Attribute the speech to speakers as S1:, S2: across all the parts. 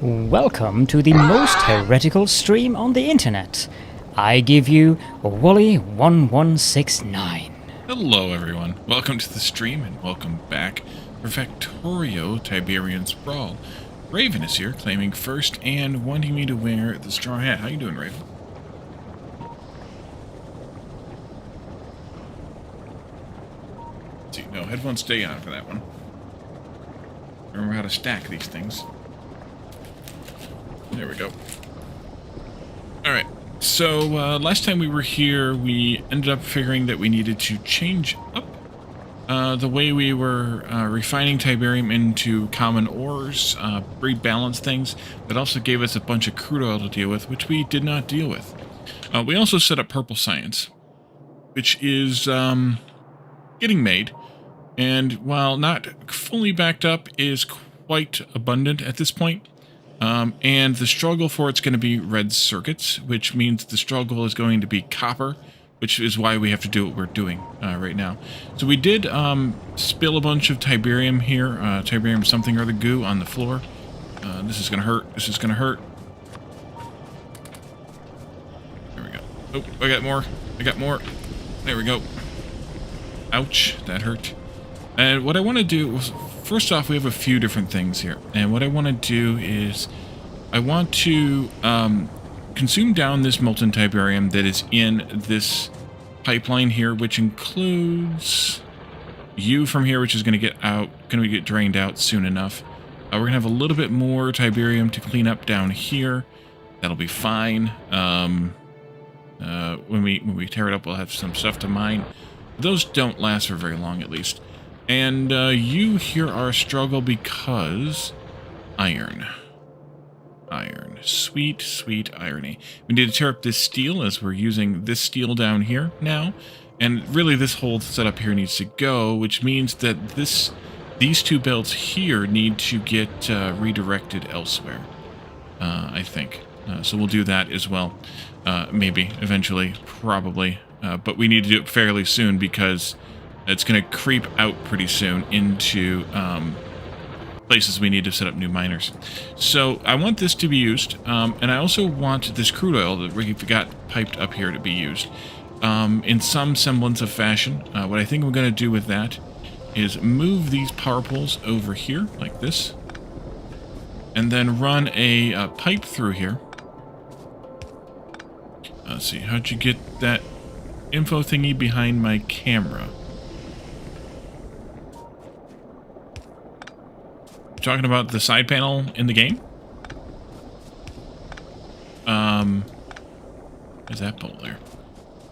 S1: Welcome to the most heretical stream on the internet. I give you Wally1169.
S2: Hello everyone, welcome to the stream and welcome back for Factorio Tiberian Sprawl. Raven is here, claiming first and wanting me to wear the straw hat. How you doing, Raven? Let's see, no, headphones stay on for that one. Remember how to stack these things. There we go. Alright, so last time we were here, we ended up figuring that we needed to change up the way we were refining Tiberium into common ores, rebalance things. That also gave us a bunch of crude oil to deal with, which we did not deal with. We also set up purple science, which is getting made, and while not fully backed up, is quite abundant at this point. And the struggle for it's going to be red circuits, which means the struggle is going to be copper, which is why we have to do what we're doing right now. So we did spill a bunch of Tiberium here, Tiberium something or other goo on the floor. This is going to hurt. This is going to hurt. There we go. Oh, I got more. I got more. There we go. Ouch, that hurt. And what I want to do, first off, we have a few different things here. And what I want to do is, I want to consume down this molten Tiberium that is in this pipeline here, which includes you from here, which is going to get drained out soon enough. We're going to have a little bit more Tiberium to clean up down here. That'll be fine. When we tear it up, we'll have some stuff to mine. Those don't last for very long, at least. And you here are a struggle because iron. Iron. Sweet, sweet irony. We need to tear up this steel as we're using this steel down here now. And really this whole setup here needs to go, which means that these two belts here need to get redirected elsewhere, I think. So we'll do that as well. Maybe, eventually, probably. But we need to do it fairly soon because it's going to creep out pretty soon into places we need to set up new miners. So I want this to be used, and I also want this crude oil that we've got piped up here to be used in some semblance of fashion. What I think I'm going to do with that is move these power poles over here, like this, and then run a pipe through here. Let's see, how'd you get that info thingy behind my camera? Talking about the side panel in the game? Where's that pole there?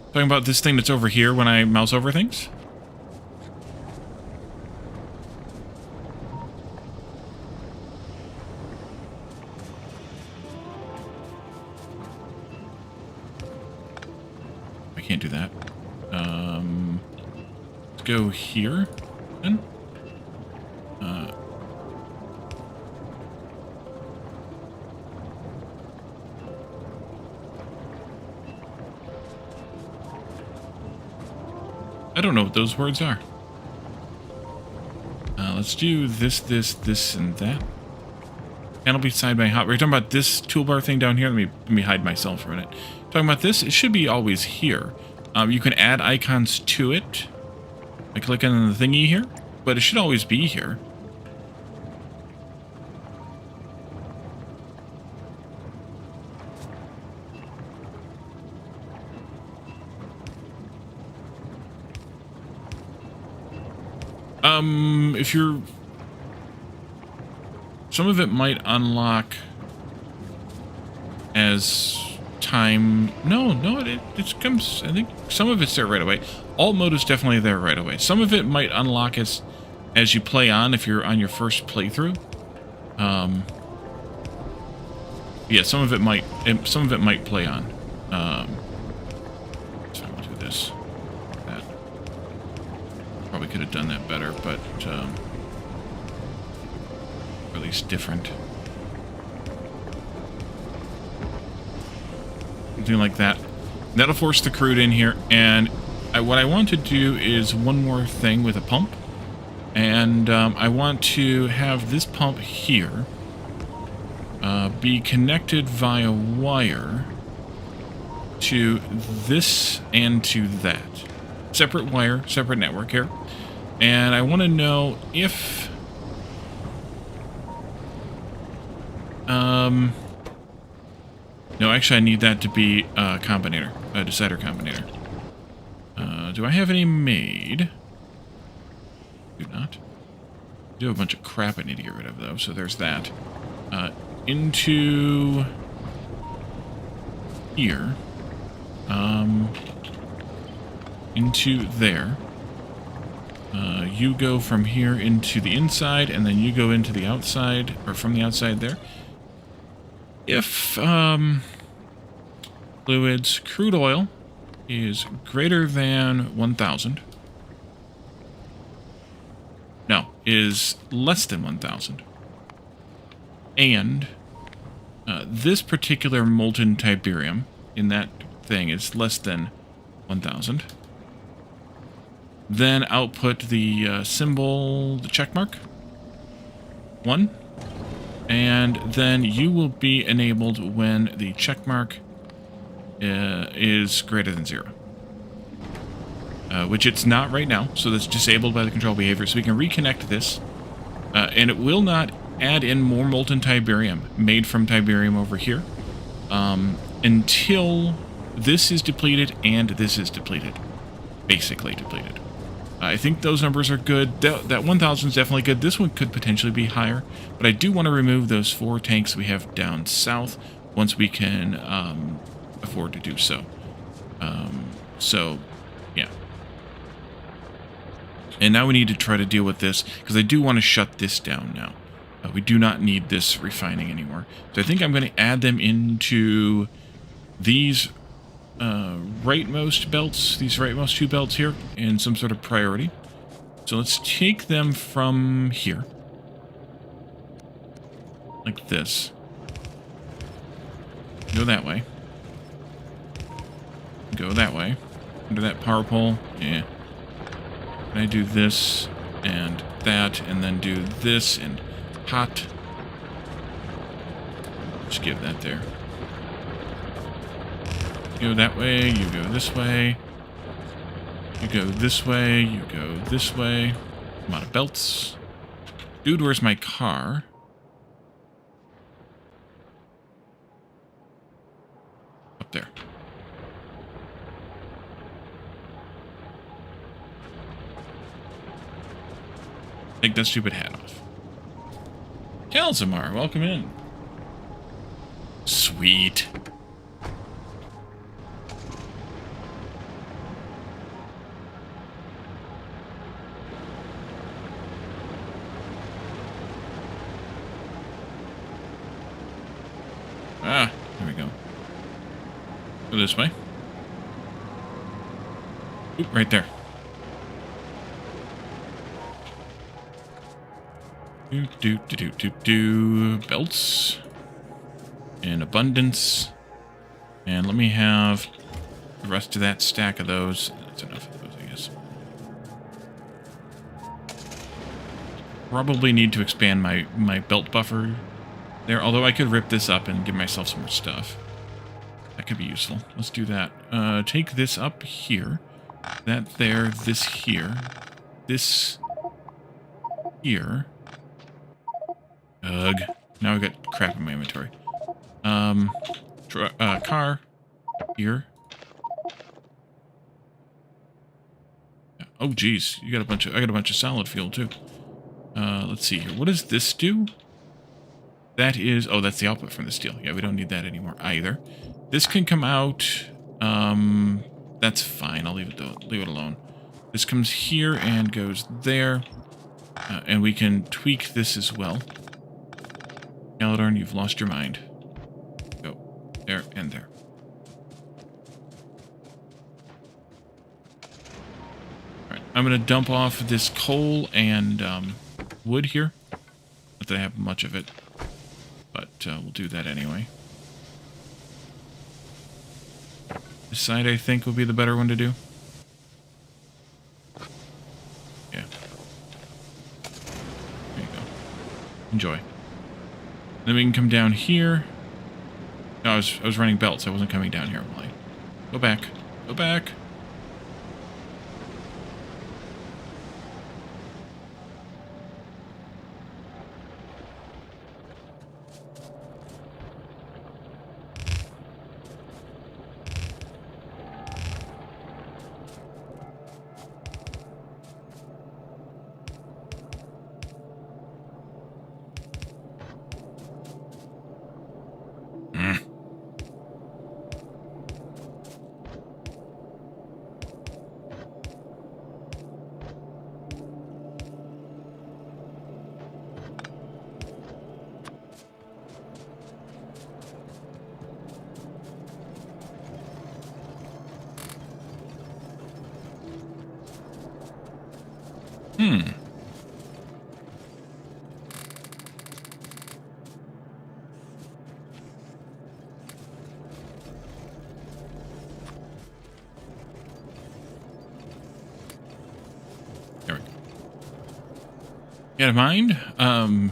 S2: Talking about this thing that's over here when I mouse over things? I can't do that. Let's go here, then. I don't know what those words are. Let's do this, and that. Panel be side by hot. We're talking about this toolbar thing down here. Let me hide myself for a minute. Talking about this, it should be always here. You can add icons to it by clicking on the thingy here, but it should always be here. If you're... Some of it might unlock as time... No, it comes... I think some of it's there right away. Alt mode is definitely there right away. Some of it might unlock as you play on, if you're on your first playthrough. Yeah, some of it might play on. So we'll do this. Probably could have done that better, but or at least different. Something like that. That'll force the crude in here, and what I want to do is one more thing with a pump, and I want to have this pump here be connected via wire to this and to that. Separate wire, separate network here. And I want to know if... No, actually I need that to be a combinator, a decider combinator. Do I have any made? Do not. I do have a bunch of crap I need to get rid of, though, so there's that. Into... here. Into there. You go from here into the inside, and then you go into the outside, or from the outside there. If, fluids, crude oil is greater than 1,000. No, is less than 1,000. And this particular molten Tiberium in that thing is less than 1,000. Then output the symbol, the check mark. 1. And then you will be enabled when the check mark is greater than 0. Which it's not right now, so that's disabled by the control behavior. So we can reconnect this, and it will not add in more molten Tiberium made from Tiberium over here until this is depleted and this is depleted. Basically depleted. I think those numbers are good. That 1,000 is definitely good. This one could potentially be higher, but I do want to remove those 4 tanks we have down south once we can afford to do so. So, yeah. And now we need to try to deal with this, because I do want to shut this down now. We do not need this refining anymore. So I think I'm going to add them into these rightmost belts, these rightmost 2 belts here, in some sort of priority. So let's take them from here. Like this. Go that way. Go that way. Under that power pole. Yeah. And I do this and that, and then do this and hot. Just give that there. You go that way, you go this way. You go this way, you go this way. I'm out of belts. Dude, where's my car? Up there. Take that stupid hat off. Kalzamar, welcome in. Sweet. Ah, there we go. Go this way. Oop, right there. Belts. In abundance. And let me have the rest of that stack of those. That's enough of those, I guess. Probably need to expand my belt buffer there, although I could rip this up and give myself some more stuff. That could be useful. Let's do that. Take this up here. That there, this here. This here. Ugh. Now I've got crap in my inventory. Car. Here. Oh, geez. I got a bunch of solid fuel, too. Let's see here. What does this do? That is... Oh, that's the output from the steel. Yeah, we don't need that anymore either. This can come out... that's fine. I'll leave it alone. This comes here and goes there. And we can tweak this as well. Galadorn, you've lost your mind. Go. There and there. Alright, I'm going to dump off this coal and wood here. Not that I have much of it. But we'll do that anyway. This side, I think, will be the better one to do. Yeah. There you go. Enjoy. Then we can come down here. No, I was running belts. I wasn't coming down here. Go back. Go back. There we go. You got a mind? And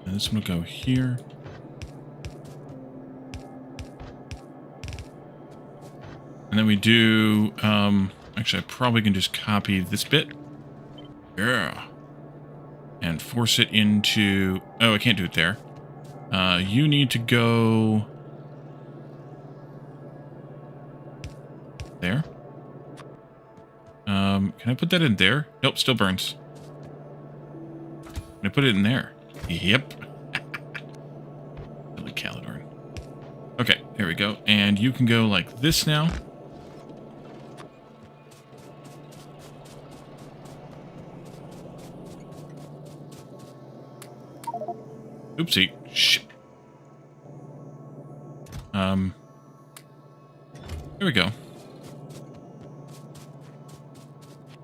S2: this one will go here. And then we do, actually I probably can just copy this bit. Yeah. And force it into, oh, I can't do it there. You need to go there. Can I put that in there? Nope, still burns. Can I put it in there? Yep. Holy Caledorn. Okay, there we go. And you can go like this now. Oopsie. Shit. There we go.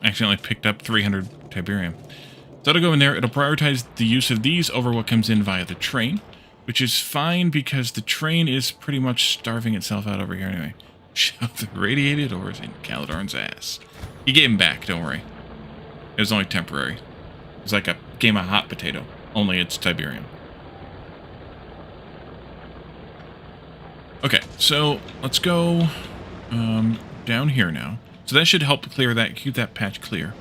S2: Accidentally picked up 300 Tiberium. So it'll go in there. It'll prioritize the use of these over what comes in via the train, which is fine because the train is pretty much starving itself out over here anyway. Shove the radiated ores in Caledorn's ass. He gave him back, don't worry. It was only temporary. It was like a game of hot potato, only it's Tiberium. Okay, so let's go down here now. So that should help clear that, keep that patch clear.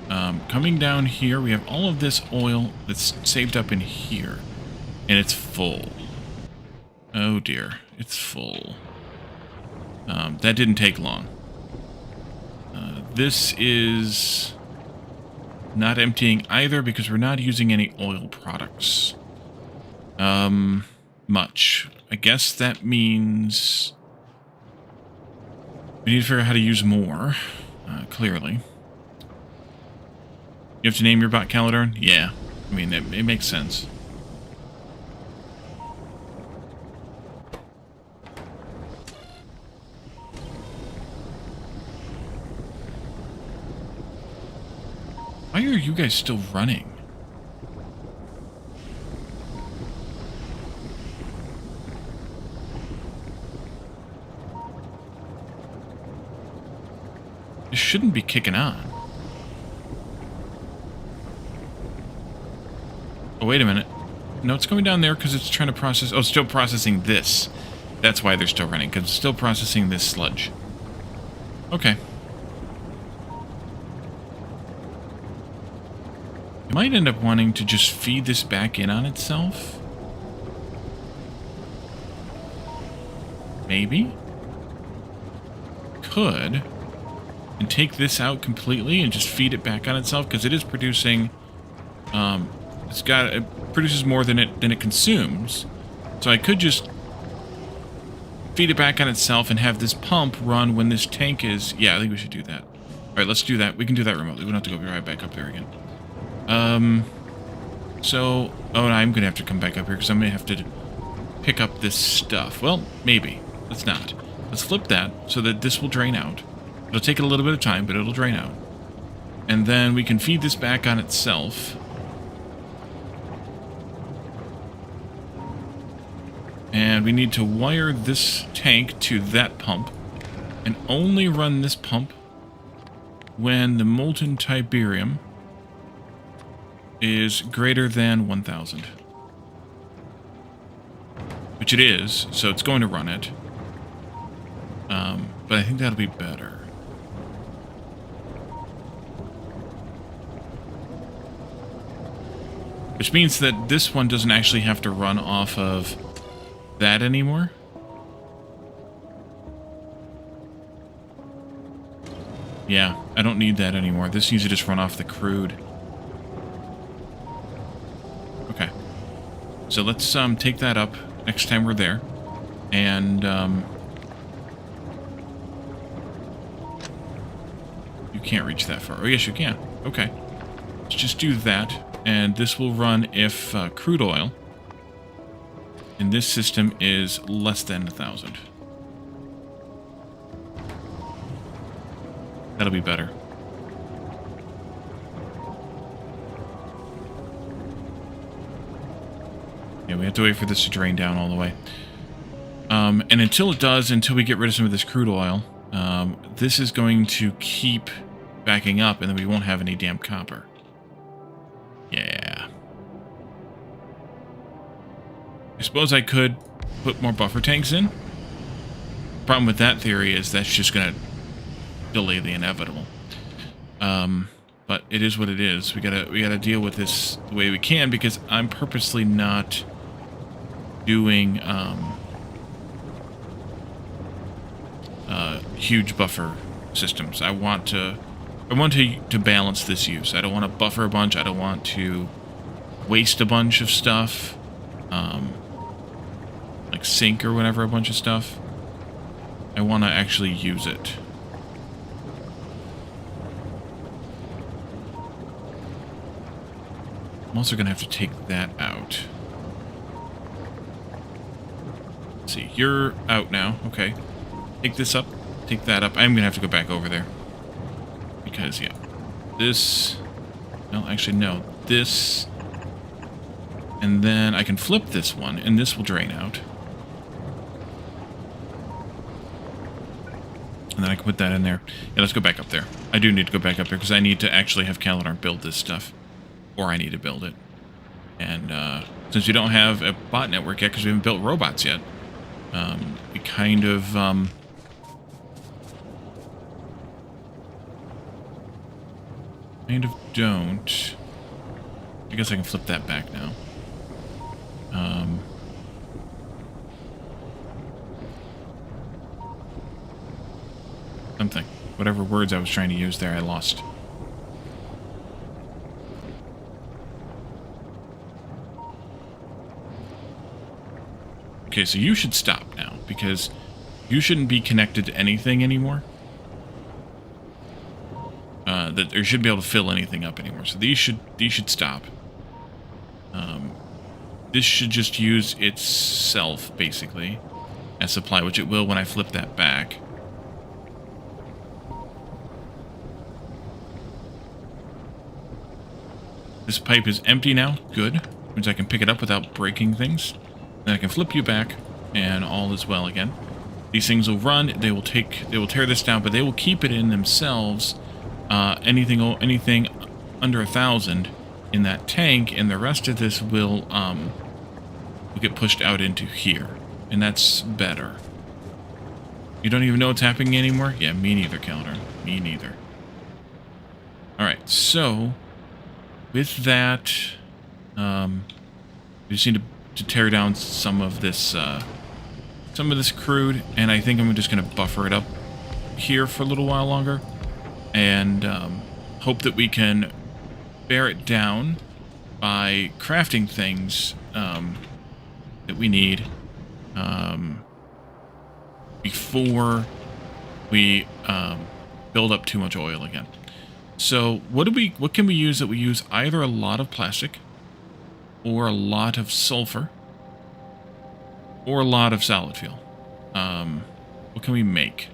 S2: Coming down here, we have all of this oil that's saved up in here. And it's full. Oh dear, it's full. That didn't take long. This is not emptying either because we're not using any oil products. Much. I guess that means we need to figure out how to use more, clearly. You have to name your bot Caledorn? Yeah. I mean, it makes sense. Why are you guys still running? It shouldn't be kicking on. Oh, wait a minute. No, it's going down there because it's trying to process... Oh, it's still processing this. That's why they're still running, because it's still processing this sludge. Okay. It might end up wanting to just feed this back in on itself. Maybe. Could. And take this out completely and just feed it back on itself, because it is producing... it produces more than it consumes. So I could just feed it back on itself and have this pump run when this tank is... Yeah, I think we should do that. Alright, let's do that. We can do that remotely. We don't have to go right back up there again. So... Oh, and I'm going to have to come back up here because I'm going to have to pick up this stuff. Well, maybe. Let's not. Let's flip that so that this will drain out. It'll take a little bit of time, but it'll drain out. And then we can feed this back on itself. And we need to wire this tank to that pump. And only run this pump when the molten Tiberium is greater than 1,000. Which it is, so it's going to run it. But I think that'll be better. Which means that this one doesn't actually have to run off of that anymore. Yeah, I don't need that anymore. This needs to just run off the crude. Okay. So let's take that up next time we're there. And you can't reach that far. Oh, yes, you can. Okay. Let's just do that. And this will run if crude oil in this system is less than 1,000. That'll be better. Yeah, we have to wait for this to drain down all the way. And until it does, until we get rid of some of this crude oil, this is going to keep backing up, and then we won't have any damn copper. Yeah. I suppose I could put more buffer tanks in. Problem with that theory is that's just going to delay the inevitable. But it is what it is. We gotta deal with this the way we can, because I'm purposely not doing huge buffer systems. I want to balance this use. I don't want to buffer a bunch. I don't want to waste a bunch of stuff, like sink or whatever, a bunch of stuff. I want to actually use it. I'm also going to have to take that out. Let's see, you're out now. Okay. Take this up. Take that up. I'm going to have to go back over there. Because, yeah. This... Well, actually, no. This... And then I can flip this one, and this will drain out. And then I can put that in there. Yeah, let's go back up there. I do need to go back up there, because I need to actually have Caledon build this stuff. Or I need to build it. And since we don't have a bot network yet, because we haven't built robots yet, we kind of don't. I guess I can flip that back now. Something. Whatever words I was trying to use there, I lost. Okay, so you should stop now, because you shouldn't be connected to anything anymore. That you shouldn't be able to fill anything up anymore. So these should stop. This should just use itself, basically, as supply, which it will when I flip that back. This pipe is empty now. Good. Means I can pick it up without breaking things. Then I can flip you back, and all is well again. These things will run. They will tear this down, but they will keep it in themselves. Anything under 1,000 in that tank, and the rest of this will get pushed out into here, and that's better. You don't even know what's happening anymore? Yeah, me neither, Caledon. Me neither. All right, so with that, we just need to tear down some of this crude, and I think I'm just going to buffer it up here for a little while longer, and hope that we can bear it down by crafting things that we need before we build up too much oil again. So what can we use that we use either a lot of plastic, or a lot of sulfur, or a lot of solid fuel? What can we make?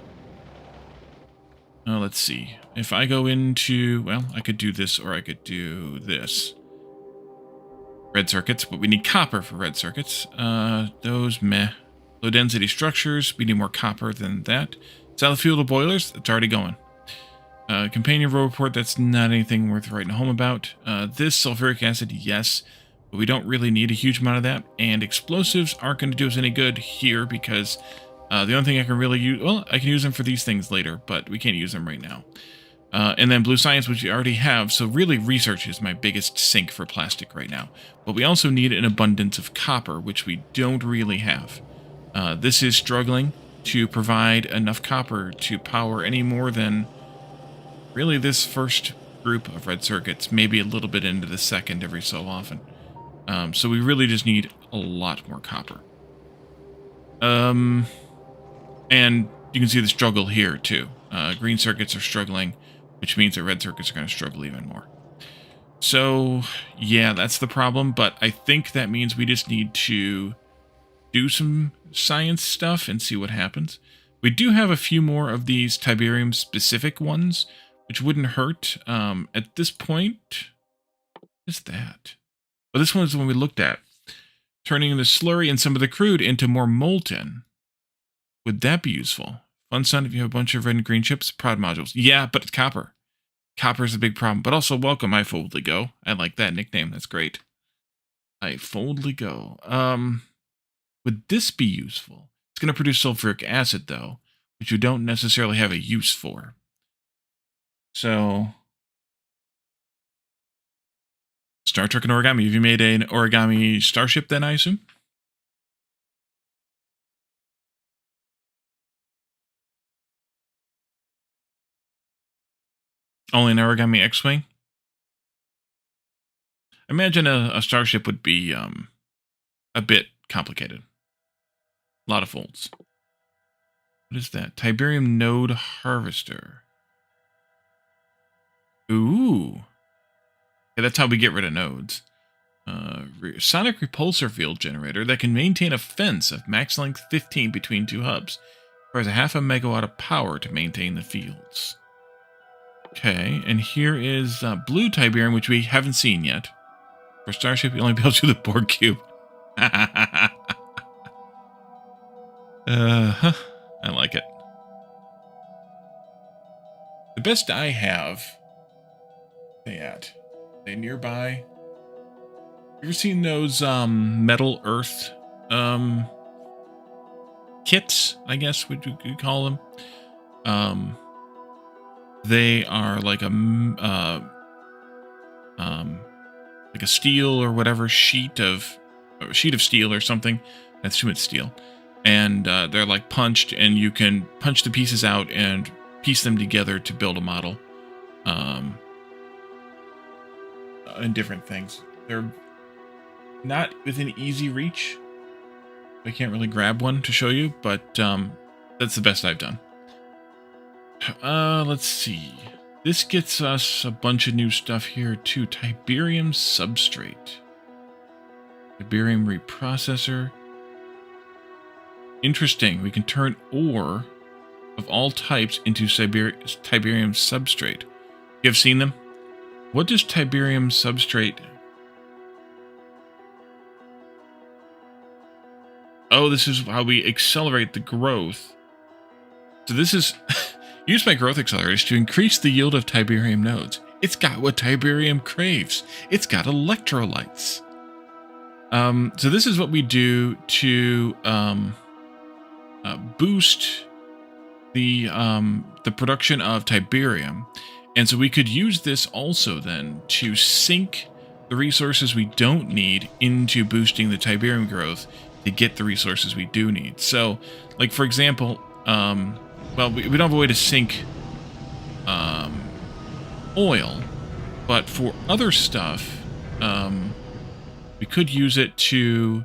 S2: Let's see. If I go into, well, I could do this, or I could do this. Red circuits, but we need copper for red circuits. Those, meh. Low density structures, we need more copper than that. Solid fuel to boilers, it's already going. Companion report, that's not anything worth writing home about. This sulfuric acid, yes, but we don't really need a huge amount of that. And explosives aren't going to do us any good here because the only thing I can really use, well, I can use them for these things later, but we can't use them right now. And then blue science, which we already have. So really research is my biggest sink for plastic right now. But we also need an abundance of copper, which we don't really have. This is struggling to provide enough copper to power any more than really this first group of red circuits, maybe a little bit into the second every so often. So we really just need a lot more copper. And you can see the struggle here too. Green circuits are struggling, which means that red circuits are going to struggle even more. So yeah, that's the problem, but I think that means we just need to do some science stuff and see what happens. We do have a few more of these Tiberium specific ones, which wouldn't hurt. At this point, what is that? Well, this one is the one we looked at. Turning the slurry and some of the crude into more molten. Would that be useful? Fun son, if you have a bunch of red and green chips, prod modules. Yeah, but it's copper. Copper is a big problem. But also, welcome, I Foldly Go. I like that nickname. That's great. I Foldly Go. Would this be useful? It's going to produce sulfuric acid, though, which you don't necessarily have a use for. So, Star Trek and origami. Have you made an origami starship then, I assume? Only an origami X-Wing? Imagine a starship would be a bit complicated. A lot of folds. What is that? Tiberium node harvester. Ooh. Yeah, that's how we get rid of nodes. Sonic repulsor field generator that can maintain a fence of max length 15 between two hubs. Requires a 0.5 megawatt of power to maintain the fields. Okay, and here is blue Tiberium, which we haven't seen yet. For Starship, you only be able to do the Borg cube. I like it. The best I have. They at? They nearby? You ever seen those metal earth kits? I guess would you could call them. They are like a steel or whatever sheet of steel or something. I assume it's steel, and they're like punched, and you can punch the pieces out and piece them together to build a model. And different things. They're not within easy reach. I can't really grab one to show you, but that's the best I've done. Let's see. This gets us a bunch of new stuff here too. Tiberium substrate. Tiberium reprocessor. Interesting. We can turn ore of all types into Tiberium substrate. You have seen them? What does Tiberium substrate... Oh, this is how we accelerate the growth. So this is... Use my growth accelerators to increase the yield of Tiberium nodes. It's got what Tiberium craves. It's got electrolytes. So this is what we do to boost the production of Tiberium. And so we could use this also then to sink the resources we don't need into boosting the Tiberium growth to get the resources we do need. So, like for example, well, we don't have a way to sink oil, but for other stuff, we could use it to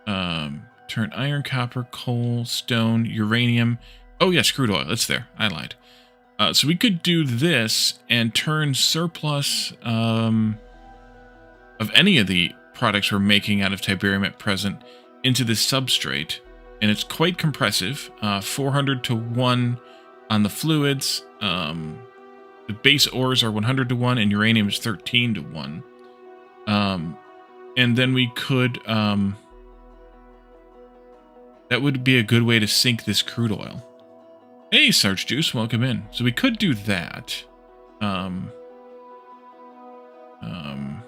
S2: turn iron, copper, coal, stone, uranium. Oh yes, crude oil. It's there. I lied. So we could do this and turn surplus of any of the products we're making out of Tiberium at present into this substrate. And it's quite compressive, 400 to 1 on the fluids. The base ores are 100 to 1, and uranium is 13 to 1. And then we could... that would be a good way to sink this crude oil. Hey, Sarge Juice, welcome in. So we could do that. Um, um,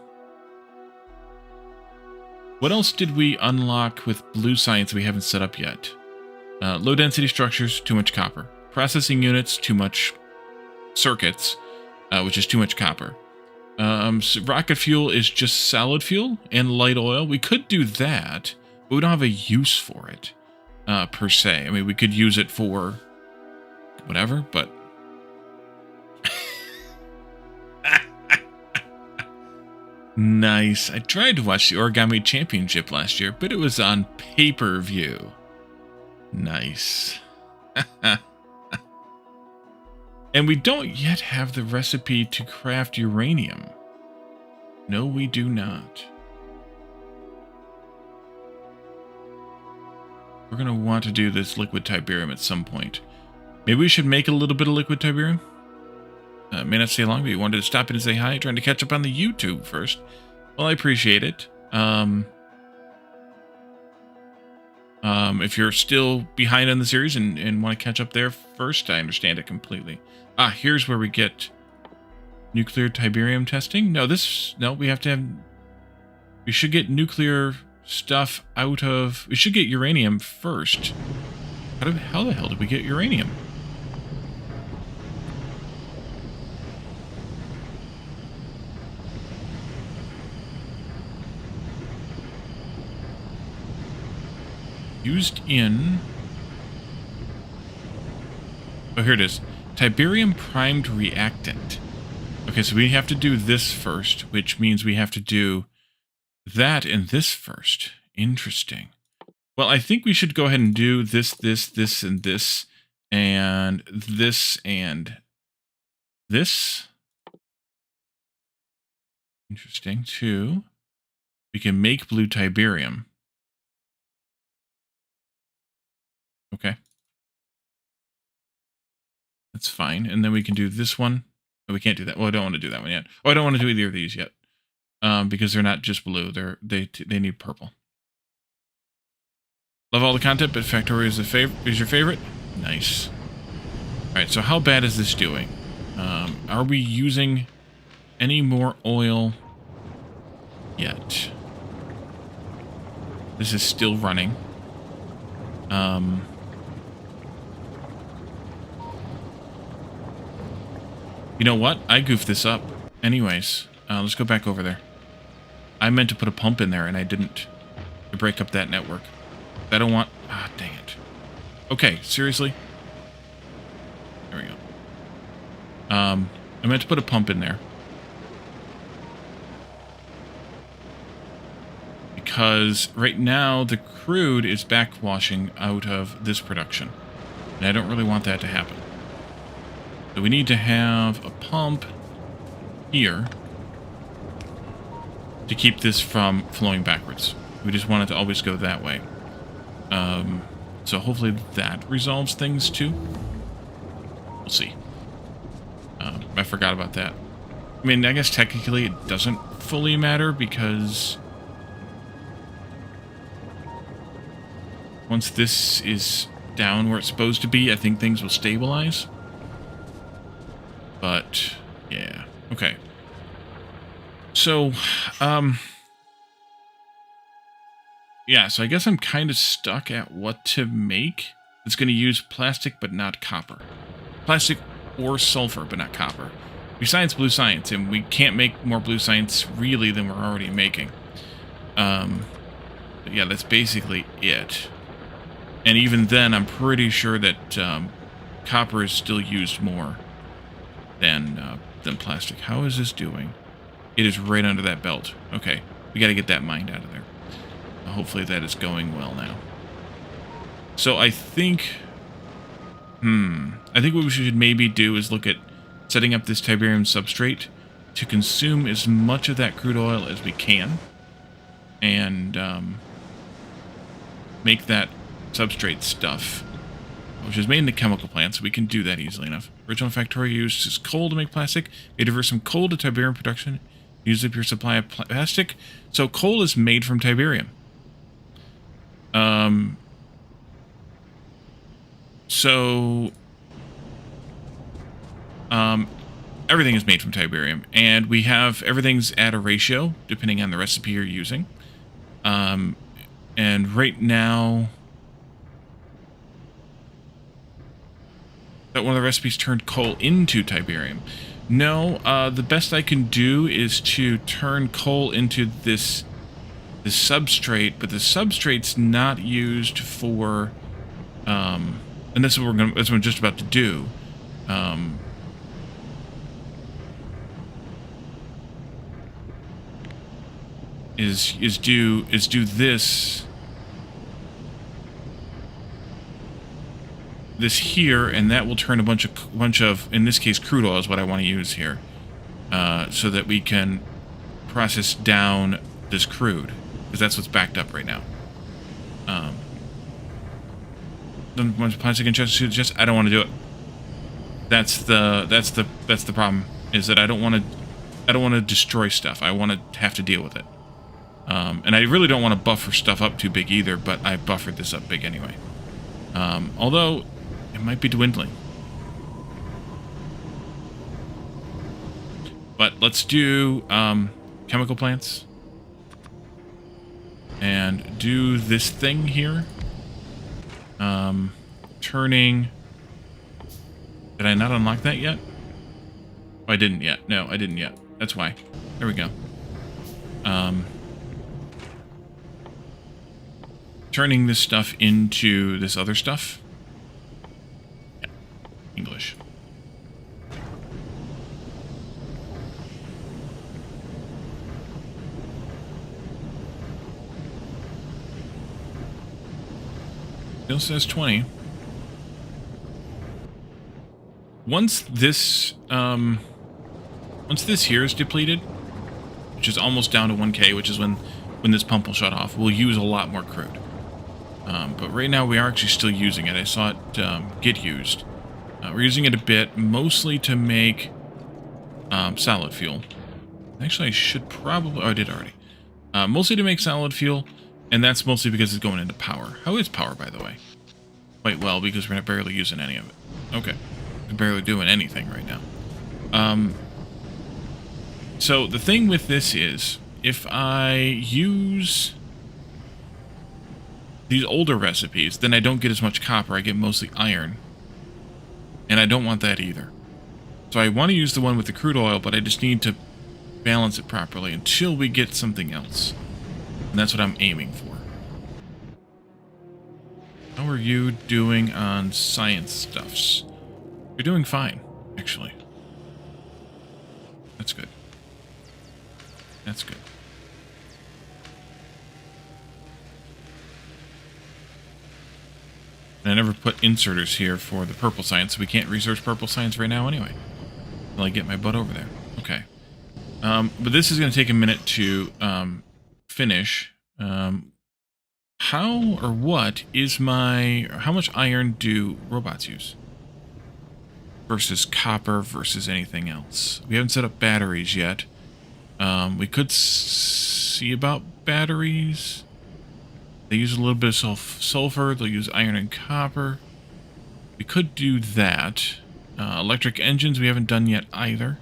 S2: what else did we unlock with blue science we haven't set up yet? Low density structures, too much copper. Processing units, too much circuits, which is too much copper. So rocket fuel is just solid fuel and light oil. We could do that, but we don't have a use for it, per se. I mean, we could use it for whatever, but... Nice. I tried to watch the Origami Championship last year, but it was on pay-per-view. Nice. And we don't yet have the recipe to craft uranium. No, we do not. We're going to want to do this liquid Tiberium at some point. Maybe we should make a little bit of liquid Tiberium. May not stay long, but you wanted to stop in and say hi. Trying to catch up on the YouTube first. Well, I appreciate it. If you're still behind on the series and want to catch up there first, I understand it completely. Ah, here's where we get nuclear Tiberium testing. No, we have to have... We should get nuclear stuff out of... We should get uranium first. How the hell did we get uranium? Used in... Oh, here it is. Tiberium primed reactant. Okay, so we have to do this first, which means we have to do that and this first. Interesting. Well, I think we should go ahead and do this, and this, and this, and this. Interesting, too. We can make blue Tiberium. Okay. That's fine. And then we can do this one. Oh, we can't do that. Well, I don't want to do that one yet. Oh, I don't want to do either of these yet. Because they're not just blue. They need purple. Love all the content, but Factorio is your favorite? Nice. Alright, so how bad is this doing? Are we using any more oil yet? This is still running. You know what? I goofed this up. Anyways, let's go back over there. I meant to put a pump in there, and I didn't. To break up that network. I don't want... Ah, dang it. Okay, seriously? There we go. I meant to put a pump in there. Because right now, the crude is backwashing out of this production. And I don't really want that to happen. So we need to have a pump here to keep this from flowing backwards. We just want it to always go that way. So hopefully that resolves things too. We'll see. I forgot about that. I mean, I guess technically it doesn't fully matter because once this is down where it's supposed to be, I think things will stabilize. But, yeah. Okay. So, yeah, so I guess I'm kind of stuck at what to make. It's going to use plastic, but not copper. Plastic or sulfur, but not copper. Besides blue science, and we can't make more blue science, really, than we're already making. But yeah, that's basically it. And even then, I'm pretty sure that copper is still used more than plastic. How is this doing? It is right under that belt. Okay, we got to get that mined out of there. Hopefully that is going well now. So I think... I think what we should maybe do is look at setting up this Tiberium substrate to consume as much of that crude oil as we can. And make that substrate stuff, which is made in the chemical plant, so we can do that easily enough. Original Factorio uses coal to make plastic. We divert some coal to Tiberium production. Use up your supply of plastic. So coal is made from Tiberium. everything is made from Tiberium, and we have everything's at a ratio depending on the recipe you're using. And right now, that one of the recipes turned coal into Tiberium. No, the best I can do is to turn coal into this substrate, but the substrate's not used for, and that's what that's what I'm just about to do. Is do this here, and that will turn a bunch of in this case crude oil is what I want to use here, so that we can process down this crude, because that's what's backed up right now. Don't want to plastic and just I don't want to do it. That's the problem, is that I don't want to destroy stuff. I want to have to deal with it. And I really don't want to buffer stuff up too big either, but I buffered this up big anyway. Although it might be dwindling. But let's do chemical plants and do this thing here. Turning. Did I not unlock that yet? Oh, I didn't yet. No, I didn't yet. That's why. There we go. Turning this stuff into this other stuff. Yeah. English. Still says 20. Once this here is depleted, which is almost down to 1K, which is when this pump will shut off, we'll use a lot more crude. But right now we are actually still using it. I saw it get used. We're using it a bit, mostly to make solid fuel. Actually, I should probably... Oh, I did already. Mostly to make solid fuel, and that's mostly because it's going into power. How is power, by the way? Quite well, because we're not barely using any of it. Okay. We're barely doing anything right now. So the thing with this is, if I use these older recipes, then I don't get as much copper. I get mostly iron. And I don't want that either. So I want to use the one with the crude oil, but I just need to balance it properly until we get something else. And that's what I'm aiming for. How are you doing on science stuffs? You're doing fine, actually. That's good. That's good. And I never put inserters here for the purple science, so we can't research purple science right now anyway. Until I get my butt over there. Okay. But this is going to take a minute to finish. How or what is my... How much iron do robots use? Versus copper versus anything else. We haven't set up batteries yet. We could see about batteries. They use a little bit of sulfur. They'll use iron and copper. We could do that. Electric engines we haven't done yet either.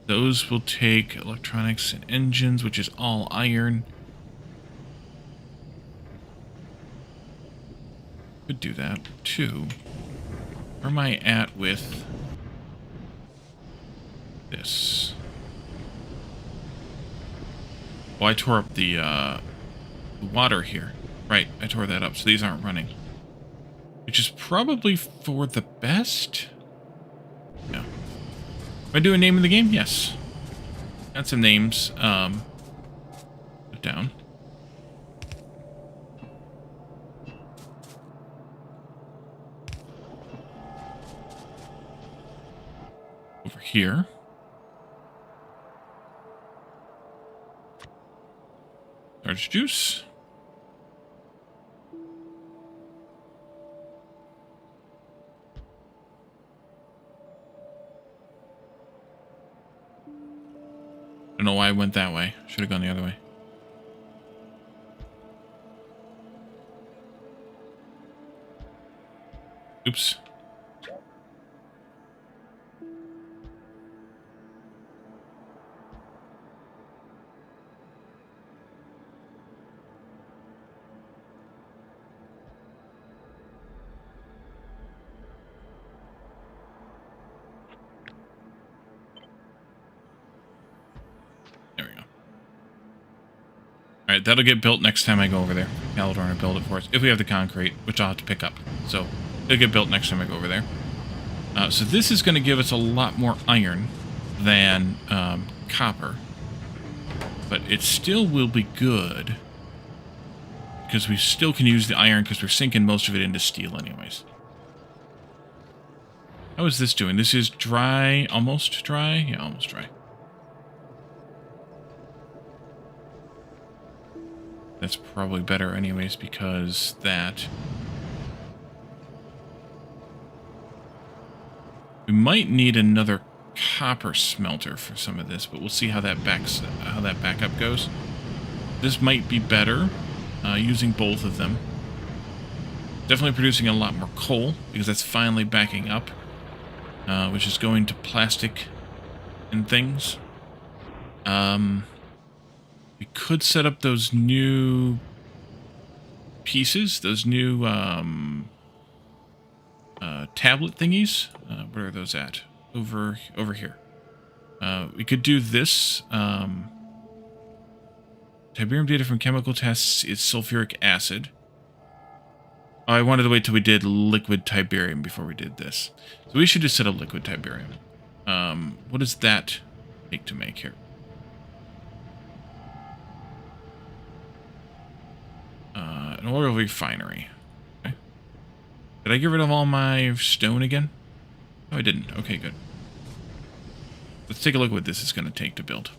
S2: Those will take electronics and engines, which is all iron. Could do that too. Where am I at with this? Oh, I tore up the water here. Right, I tore that up, so these aren't running. Which is probably for the best? No. Am I doing name of the game? Yes. Got some names. Put down. Over here. Orange juice. I don't know why I went that way. Should have gone the other way. Oops. Alright, that'll get built next time I go over there. Calidorn will build it for us. If we have the concrete, which I'll have to pick up. So, it'll get built next time I go over there. So this is going to give us a lot more iron than copper. But it still will be good. Because we still can use the iron because we're sinking most of it into steel anyways. How is this doing? This is dry. Almost dry? Yeah, almost dry. That's probably better anyways because that... We might need another copper smelter for some of this, but we'll see how that backup goes. This might be better using both of them. Definitely producing a lot more coal because that's finally backing up, which is going to plastic and things. We could set up those new pieces, those new tablet thingies. Where are those at? Over here. We could do this. Tiberium data from chemical tests is sulfuric acid. Oh, I wanted to wait till we did liquid Tiberium before we did this. So we should just set up liquid Tiberium. What does that take to make here? An oil refinery. Okay. Did I get rid of all my stone again? No, I didn't. Okay, good. Let's take a look at what this is going to take to build.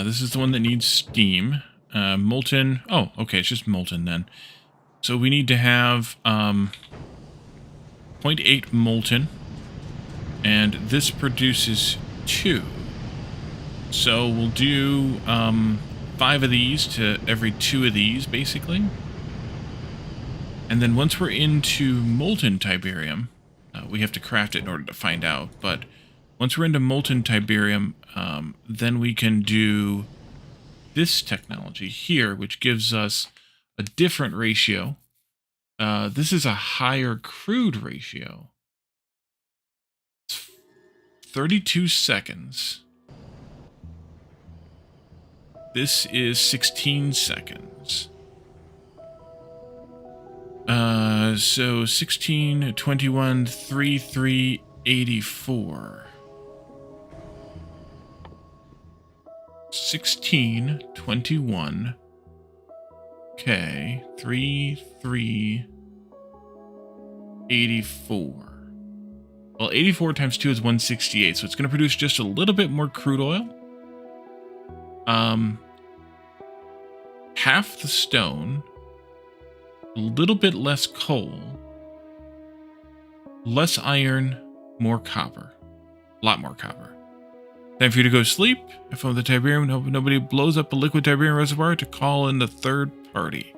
S2: This is the one that needs steam. Molten. Oh, okay, it's just molten then. So we need to have 0.8 molten. And this produces 2. So we'll do 5 of these to every 2 of these, basically. And then once we're into molten Tiberium, we have to craft it in order to find out. But once we're into molten Tiberium, then we can do this technology here, which gives us a different ratio. This is a higher crude ratio. 32 seconds. This is 16 seconds. So 16, 21, 33, 84. 16, 21. Okay, 3, 3, 84. Well, 84 times 2 is 168, so it's going to produce just a little bit more crude oil. Half the stone, a little bit less coal, less iron, more copper. A lot more copper. Time for you to go sleep. I found the Tiberium. Hope nobody blows up a liquid Tiberium reservoir to call in the third party.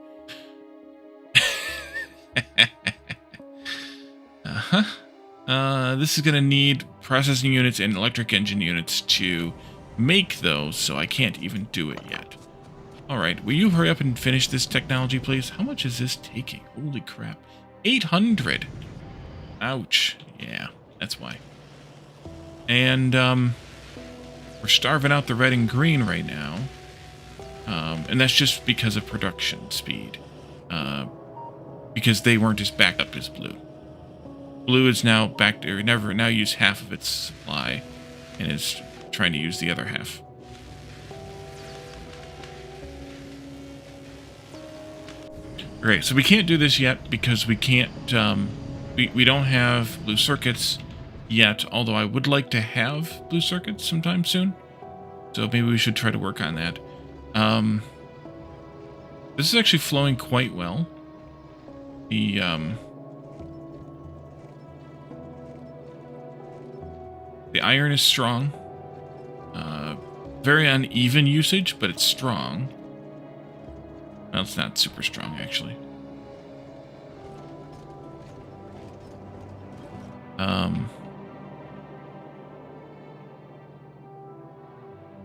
S2: This is going to need processing units and electric engine units to make those, so I can't even do it yet. Alright, will you hurry up and finish this technology, please? How much is this taking? Holy crap. 800! Ouch. Yeah, that's why. And, we're starving out the red and green right now. And that's just because of production speed. Because they weren't as backed up as blue. Blue is now back to, now use half of its supply and is trying to use the other half. Great, so we can't do this yet because we can't, we don't have blue circuits yet, although I would like to have blue circuits sometime soon. So maybe we should try to work on that. This is actually flowing quite well. The iron is strong. Very uneven usage, but it's strong. Well, it's not super strong, actually.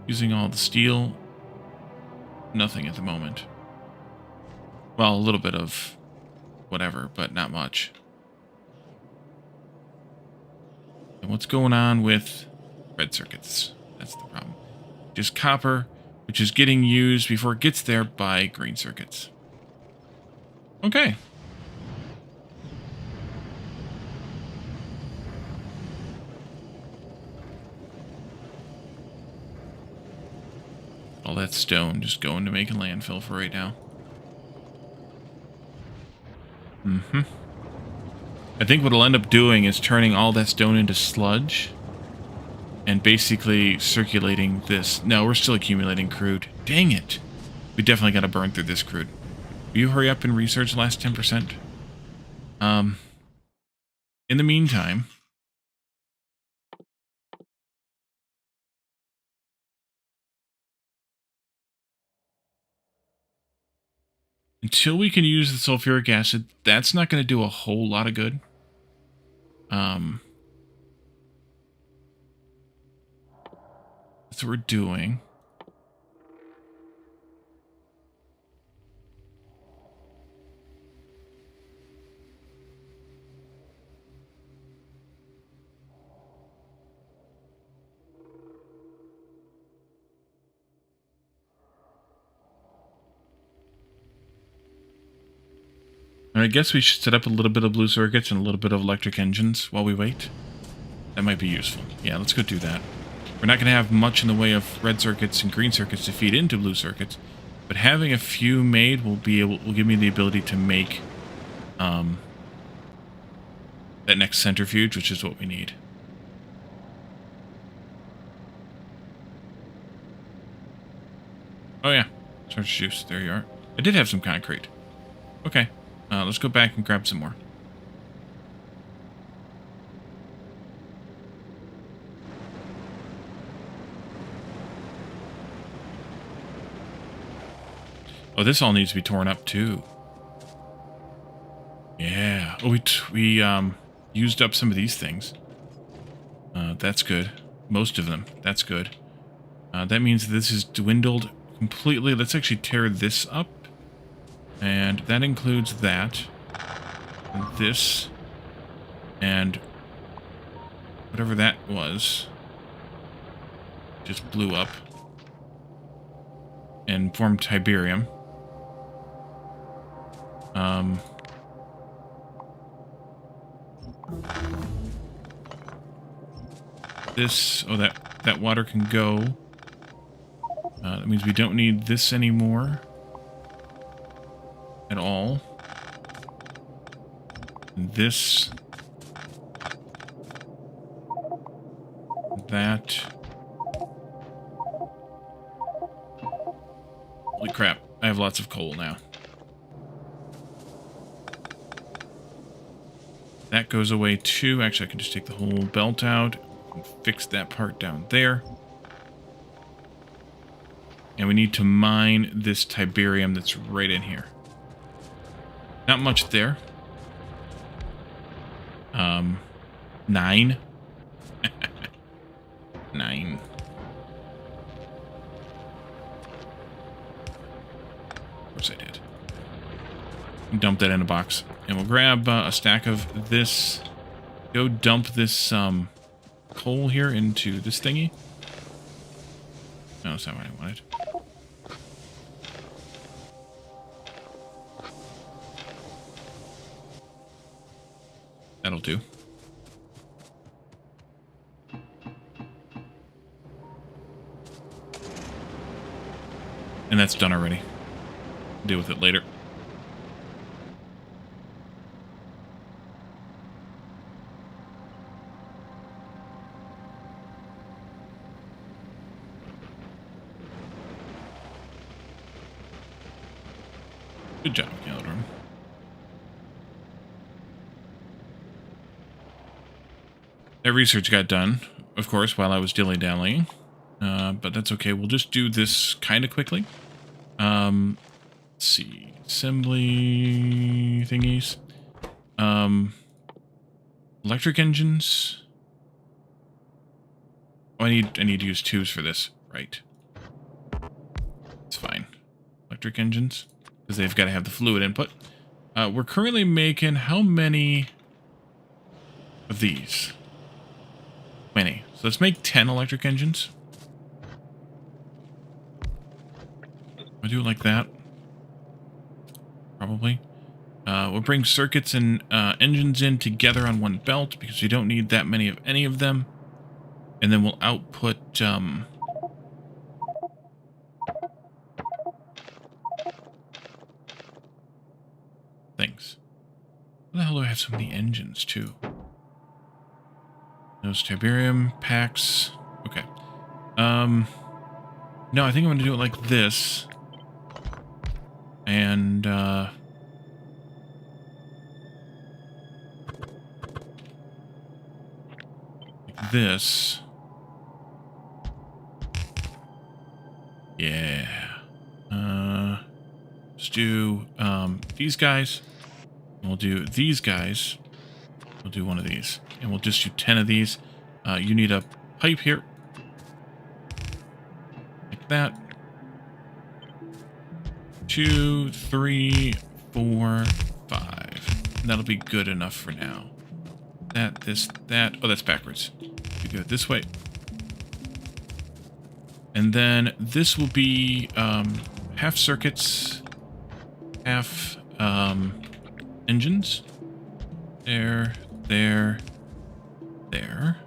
S2: Using all the steel. Nothing at the moment. Well, a little bit of whatever, but not much. And what's going on with red circuits? That's the problem. Just copper, which is getting used before it gets there by green circuits. Okay. All that stone just going to make a landfill for right now. I think what it'll end up doing is turning all that stone into sludge and basically circulating this. No, we're still accumulating crude. Dang it. We definitely got to burn through this crude. Will you hurry up and research the last 10%? In the meantime, until we can use the sulfuric acid, that's not going to do a whole lot of good. That's what we're doing. And I guess we should set up a little bit of blue circuits and a little bit of electric engines while we wait. That might be useful. Yeah, let's go do that. We're not going to have much in the way of red circuits and green circuits to feed into blue circuits, but having a few made will give me the ability to make that next centrifuge, which is what we need. Oh yeah, starch juice. There you are. I did have some concrete. Okay, let's go back and grab some more. Oh, this all needs to be torn up too. Yeah. Oh, we used up some of these things. That's good. Most of them. That's good. That means this is dwindled completely. Let's actually tear this up. And that includes that. And this. And whatever that was. Just blew up. And formed Tiberium. This, oh, that water can go. That means we don't need this anymore. At all. And this. That. Holy crap, I have lots of coal now. That goes away too. Actually, I can just take the whole belt out and fix that part down there. And we need to mine this Tiberium that's right in here. Not much there. 9. 9. Of course I did. Dump that in a box. And we'll grab a stack of this. Go dump this coal here into this thingy. No, that's not what I wanted. That'll do. And that's done already. Deal with it later. Good job, Calderon. That research got done, of course, while I was dilly-dallying. But that's okay. We'll just do this kind of quickly. Let's see. Assembly thingies. Electric engines. Oh, I need to use tubes for this. Right. It's fine. Electric engines. because they've got to have the fluid input. We're currently making how many of these? 20. So let's make 10 electric engines. I'll do it like that. Probably. We'll bring circuits and engines in together on one belt because we don't need that many of any of them. And then we'll output things. Where the hell do I have so many engines too? Those Tiberium packs. Okay. No, I think I'm going to do it like this. And like this. Yeah. Let's do these guys. And we'll do these guys. We'll do one of these. And we'll just do 10 of these. You need a pipe here. Like that. 2, 3, 4, 5. And that'll be good enough for now. That, this, that. Oh, that's backwards. We go this way. And then this will be half circuits, half engines. There, there, there.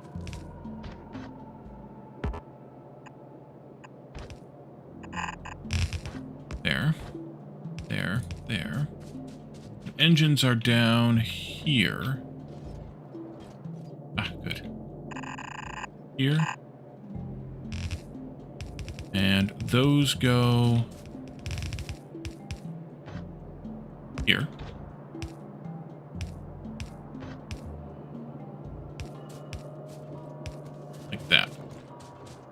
S2: There, there, there. Engines are down here. Ah, good. Here. And those go here. Like that.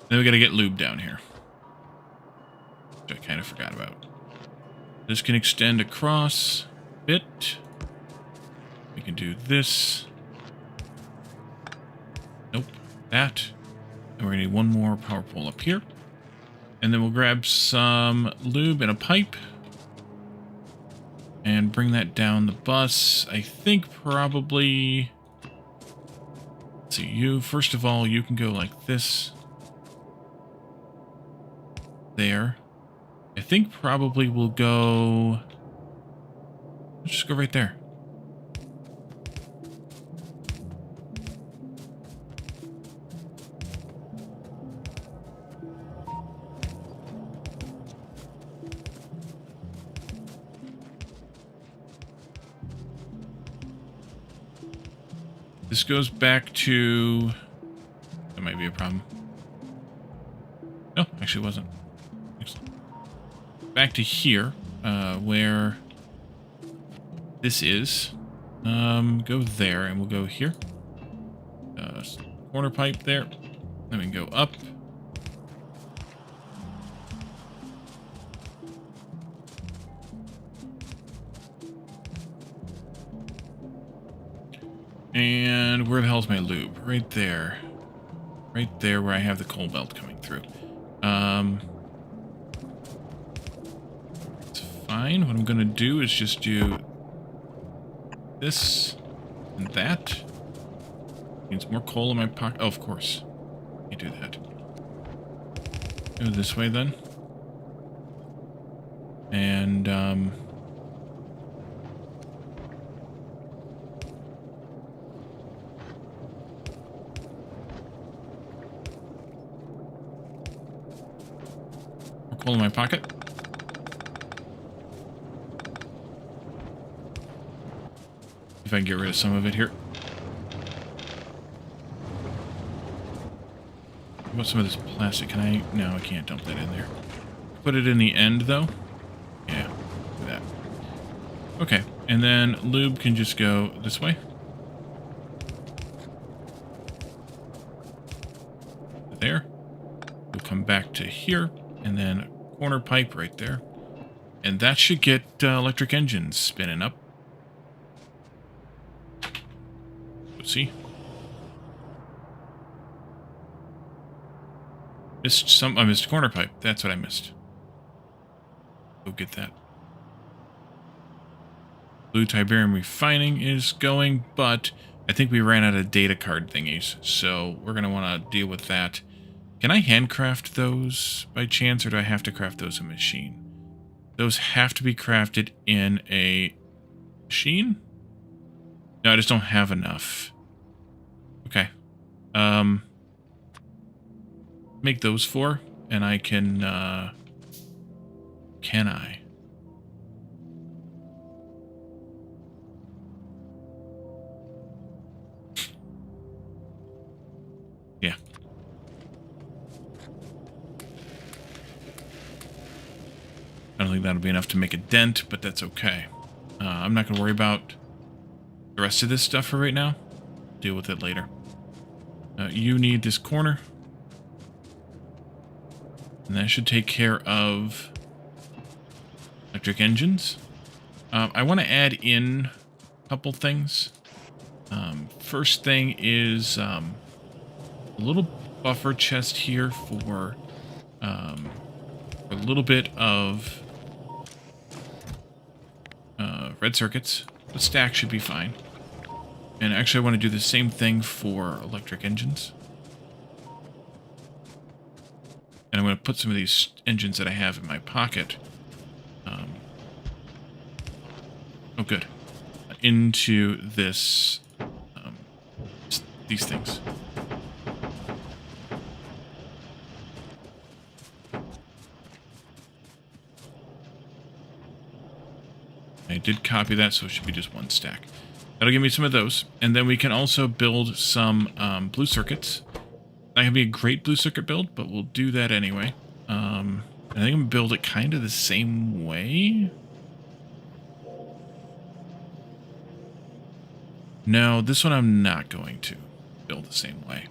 S2: Then we gotta get lube down here. Which I kind of forgot about. This can extend across a bit. We can do this. Nope. That. And we're gonna need one more power pole up here. And then we'll grab some lube and a pipe. And bring that down the bus. I think probably... Let's see, you, first of all, you can go like this. There. I think probably we'll go... Let's just go right there. This goes back to... That might be a problem. No, actually it wasn't. Excellent. Back to here, where this is. Go there, and we'll go here. Corner pipe there. Then we can go up. And where the hell's my lube? Right there. Right there where I have the coal belt coming through. It's fine. What I'm going to do is just do this and that. Means more coal in my pocket. Oh, of course. You do that. Go this way then. And, coal in my pocket. If I can get rid of some of it here. What about some of this plastic? Can I? No, I can't dump that in there. Put it in the end, though. Yeah, do that. Okay, and then lube can just go this way. There. We'll come back to here, and then corner pipe right there. And that should get electric engines spinning up. Let's see. I missed corner pipe. That's what I missed. Go get that. Blue Tiberium refining is going, but I think we ran out of data card thingies, so we're going to want to deal with that. Can I handcraft those by chance, or do I have to craft those in machine? Those have to be crafted in a machine? No, I just don't have enough. Okay. Make those 4, and I can I? Yeah. I don't think that'll be enough to make a dent, but that's okay. I'm not going to worry about the rest of this stuff for right now. Deal with it later. You need this corner. And that should take care of electric engines. I want to add in a couple things. First thing is a little buffer chest here for a little bit of red circuits. The stack should be fine. And actually I want to do the same thing for electric engines. And I'm going to put some of these engines that I have in my pocket. Oh, good. Into this, these things. I did copy that, so it should be just 1 stack. That'll give me some of those. And then we can also build some blue circuits. Not going to be a great blue circuit build, but we'll do that anyway. I think I'm going to build it kind of the same way. No, this one I'm not going to build the same way.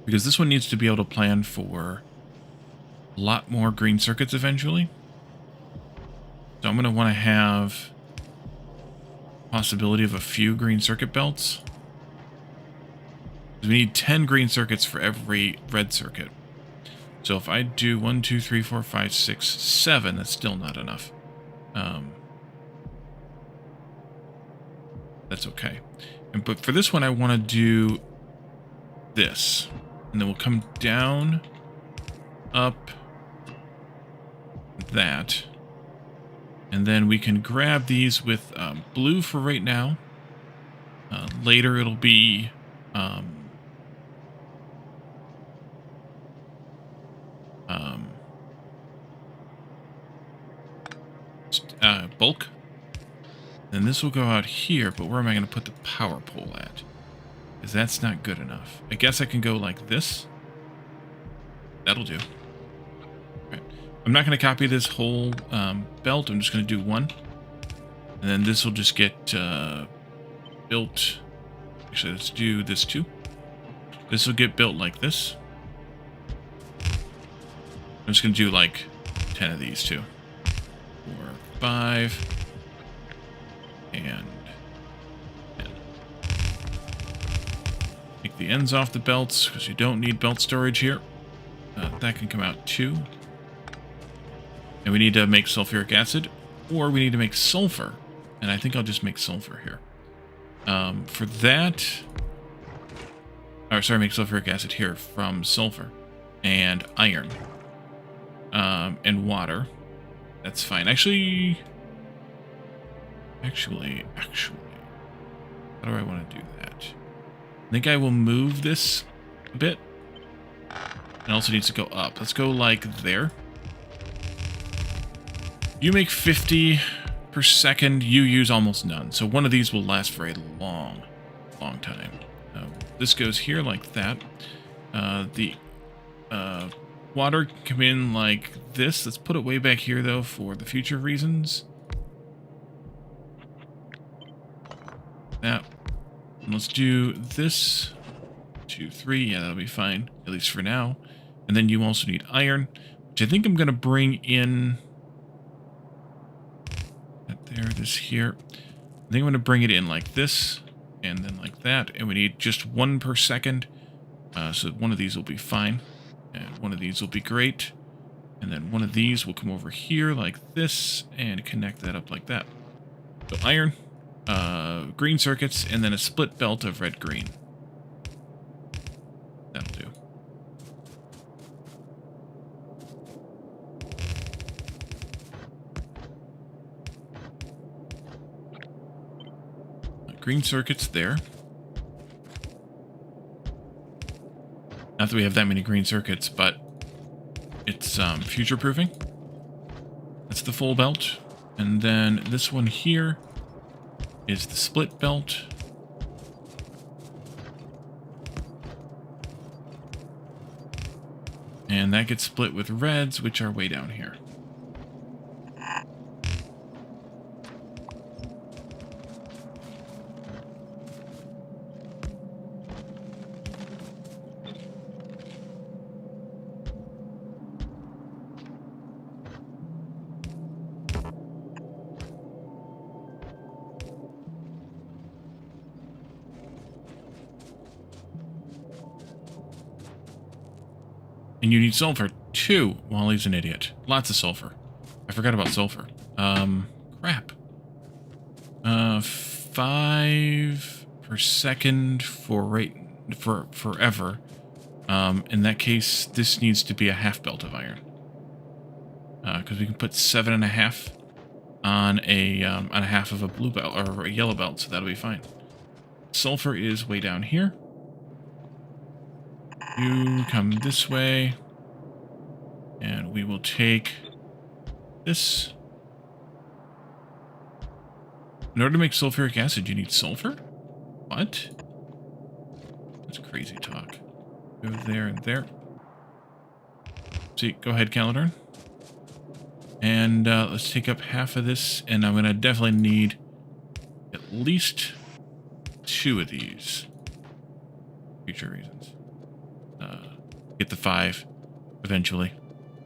S2: Because this one needs to be able to plan for a lot more green circuits eventually. So I'm going to want to have possibility of a few green circuit belts. We need 10 green circuits for every red circuit. So if I do 1, 2, 3, 4, 5, 6, 7, that's still not enough. That's okay. But for this one, I want to do this. And then we'll come down, up, that. And then we can grab these with blue for right now. Later it'll be bulk. Then this will go out here, but where am I going to put the power pole at? Because that's not good enough. I guess I can go like this. That'll do. Right. I'm not going to copy this whole belt. I'm just going to do 1. And then this will just get built. Actually, let's do this too. This will get built like this. I'm just going to do like 10 of these too. 4, 5, and 10. Take the ends off the belts because you don't need belt storage here. That can come out too. And we need to make sulfuric acid, or we need to make sulfur. And I think I'll just make sulfur here. For that... Or sorry, make sulfuric acid here from sulfur. And iron. And water. That's fine. Actually... How do I want to do that? I think I will move this a bit. It also needs to go up. Let's go like there. You make 50 per second. You use almost none. So one of these will last for a long, long time. This goes here like that. The water can come in like this. Let's put it way back here, though, for the future reasons. Now, let's do this. 2, 3. Yeah, that'll be fine, at least for now. And then you also need iron, which I think I'm going to bring in... There, this here. I think I'm going to bring it in like this, and then like that. And we need just 1 per second. So one of these will be fine. And one of these will be great. And then one of these will come over here like this and connect that up like that. So iron, green circuits, and then a split belt of red-green. That'll do. Green circuits there. Not that we have that many green circuits, but it's future-proofing. That's the full belt. And then this one here is the split belt. And that gets split with reds, which are way down here. And you need sulfur, too. Wally's an idiot. Lots of sulfur. I forgot about sulfur. Crap. 5 per second for forever. In that case, this needs to be a half belt of iron. Because we can put 7.5 on a half of a blue belt, or a yellow belt, so that'll be fine. Sulfur is way down here. You come this way, and we will take this. In order to make sulfuric acid, you need sulfur? What? That's crazy talk. Go there and there. See, go ahead, Caledon. And let's take up half of this, and I'm going to definitely need at least 2 of these. Future reasons. Get the 5 eventually.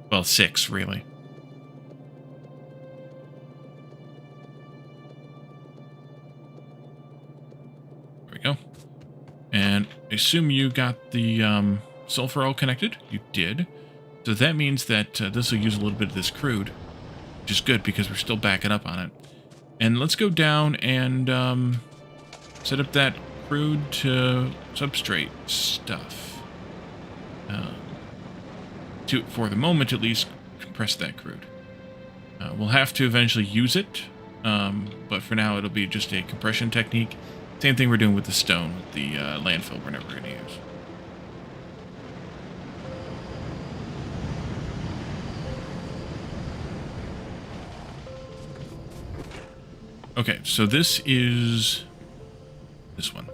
S2: Well, 6, really. There we go. And I assume you got the sulfur all connected? You did. So that means that this will use a little bit of this crude, which is good because we're still backing up on it. And let's go down and set up that crude to substrate stuff. For the moment, at least, compress that crude. We'll have to eventually use it, but for now it'll be just a compression technique. Same thing we're doing with the stone, with the landfill we're never going to use. Okay, so this is this one.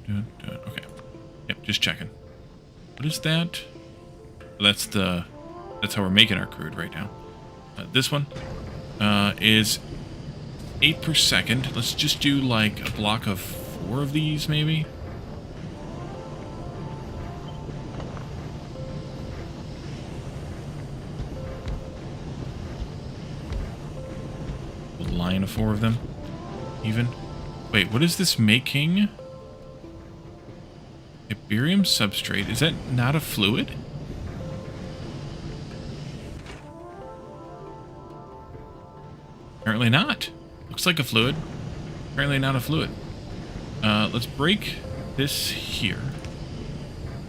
S2: Okay. Yep, just checking. What is that? That's how we're making our crude right now. This one is 8 per second. Let's just do like a block of 4 of these, maybe. A line of 4 of them, even. Wait, what is this making? Tiberium substrate. Is that not a fluid? Apparently not. Looks like a fluid. Apparently not a fluid. Let's break this here.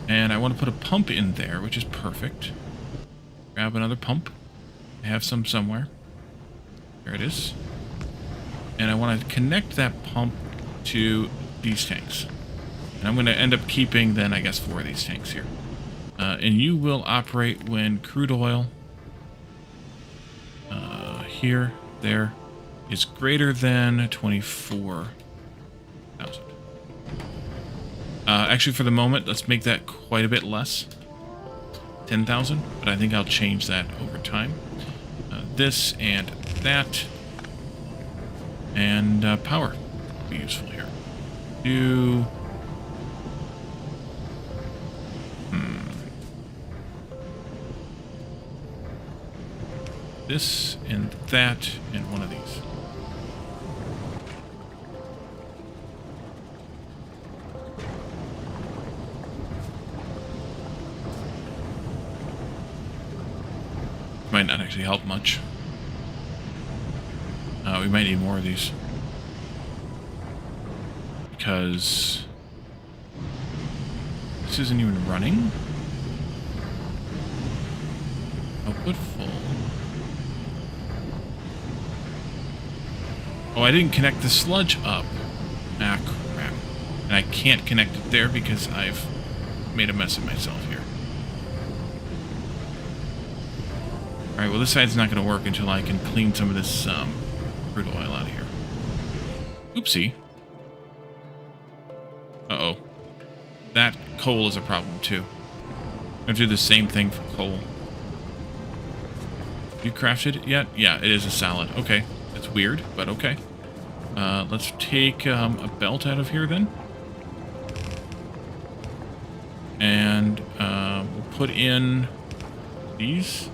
S2: And I want to put a pump in there, which is perfect. Grab another pump. I have some somewhere. There it is. And I want to connect that pump to these tanks. And I'm going to end up keeping, then, I guess, 4 of these tanks here. And you will operate when crude oil here, there, is greater than 24,000. Actually, for the moment, let's make that quite a bit less. 10,000, but I think I'll change that over time. This and that. And power will be useful here. Do... this and that and one of these. might not actually help much. We might need more of these. Because this isn't even running. Output full. Oh, I didn't connect the sludge up. Ah, crap. And I can't connect it there because I've made a mess of myself here. Alright, well this side's not going to work until I can clean some of this crude oil out of here. Oopsie. Uh-oh. That coal is a problem too. I have to do the same thing for coal. You crafted it yet? Yeah, it is a salad. Okay. That's weird, but okay. Let's take a belt out of here then. And we'll put in these.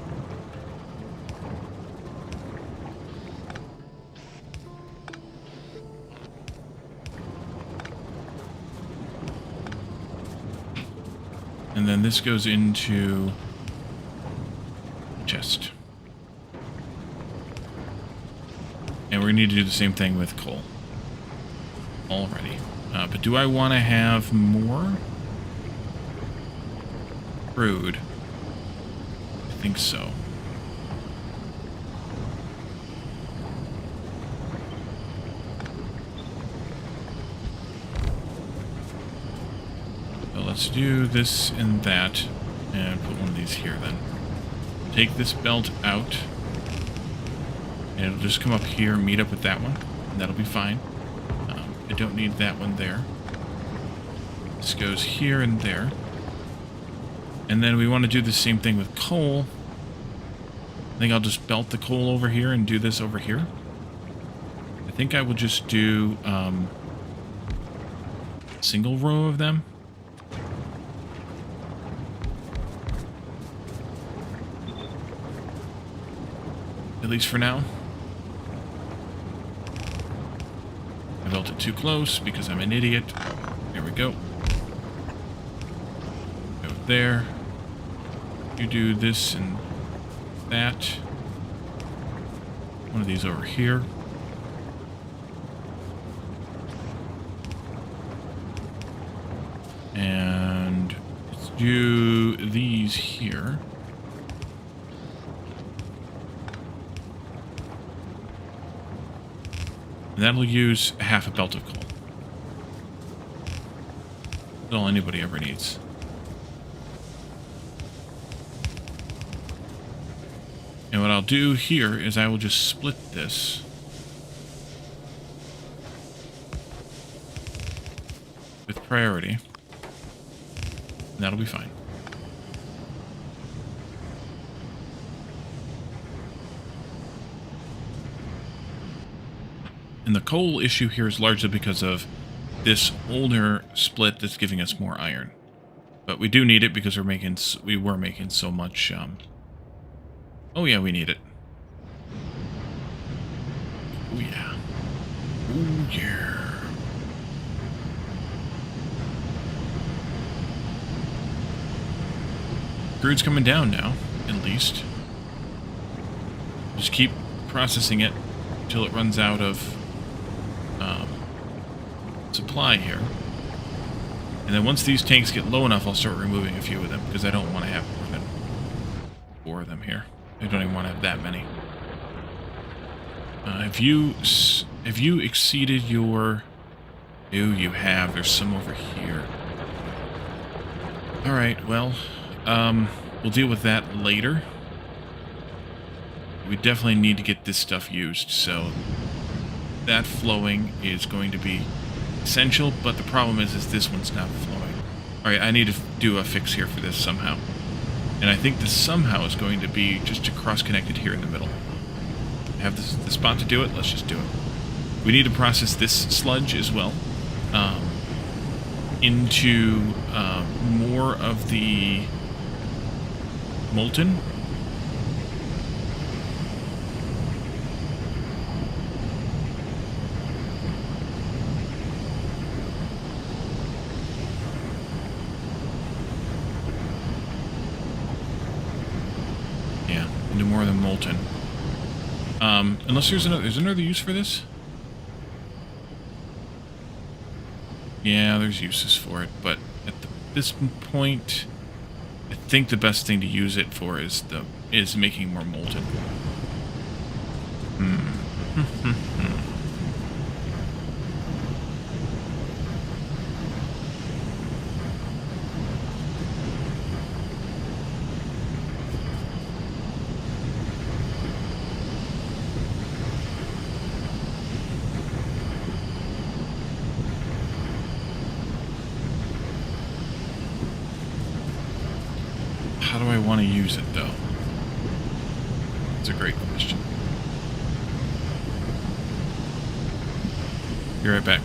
S2: And then this goes into the chest. And we're going to need to do the same thing with coal. Already. But do I want to have more? Crude. I think so. So let's do this and that. And put one of these here then. Take this belt out. And it'll just come up here, meet up with that one, and that'll be fine. I don't need that one there. This goes here and there. And then we want to do the same thing with coal. I think I'll just belt the coal over here and do this over here. I think I will just do a single row of them. At least for now. I built it too close because I'm an idiot. There we go. Go there. You do this and that. One of these over here. And let's do these here. And that'll use half a belt of coal. That's all anybody ever needs. And what I'll do here is I will just split this. With priority. And that'll be fine. And the coal issue here is largely because of this older split that's giving us more iron. But we do need it because we were making so much. Oh yeah, we need it. Oh yeah. Oh yeah. Crude's coming down now, at least. Just keep processing it until it runs out of supply here. And then once these tanks get low enough, I'll start removing a few of them, because I don't want to have more than 4 of them here. I don't even want to have that many. Have you exceeded your... Oh, you have. There's some over here. Alright, well, we'll deal with that later. We definitely need to get this stuff used, so that flowing is going to be essential, but the problem is this one's not flowing. Alright, I need to do a fix here for this somehow. And I think this somehow is going to be just to cross-connect it here in the middle. I have the spot to do it, let's just do it. We need to process this sludge as well into more of the molten. more than molten. Unless there's another use for this? Yeah, there's uses for it, but at this point, I think the best thing to use it for is making more molten. How do I want to use it, though? It's a great question. Be right back.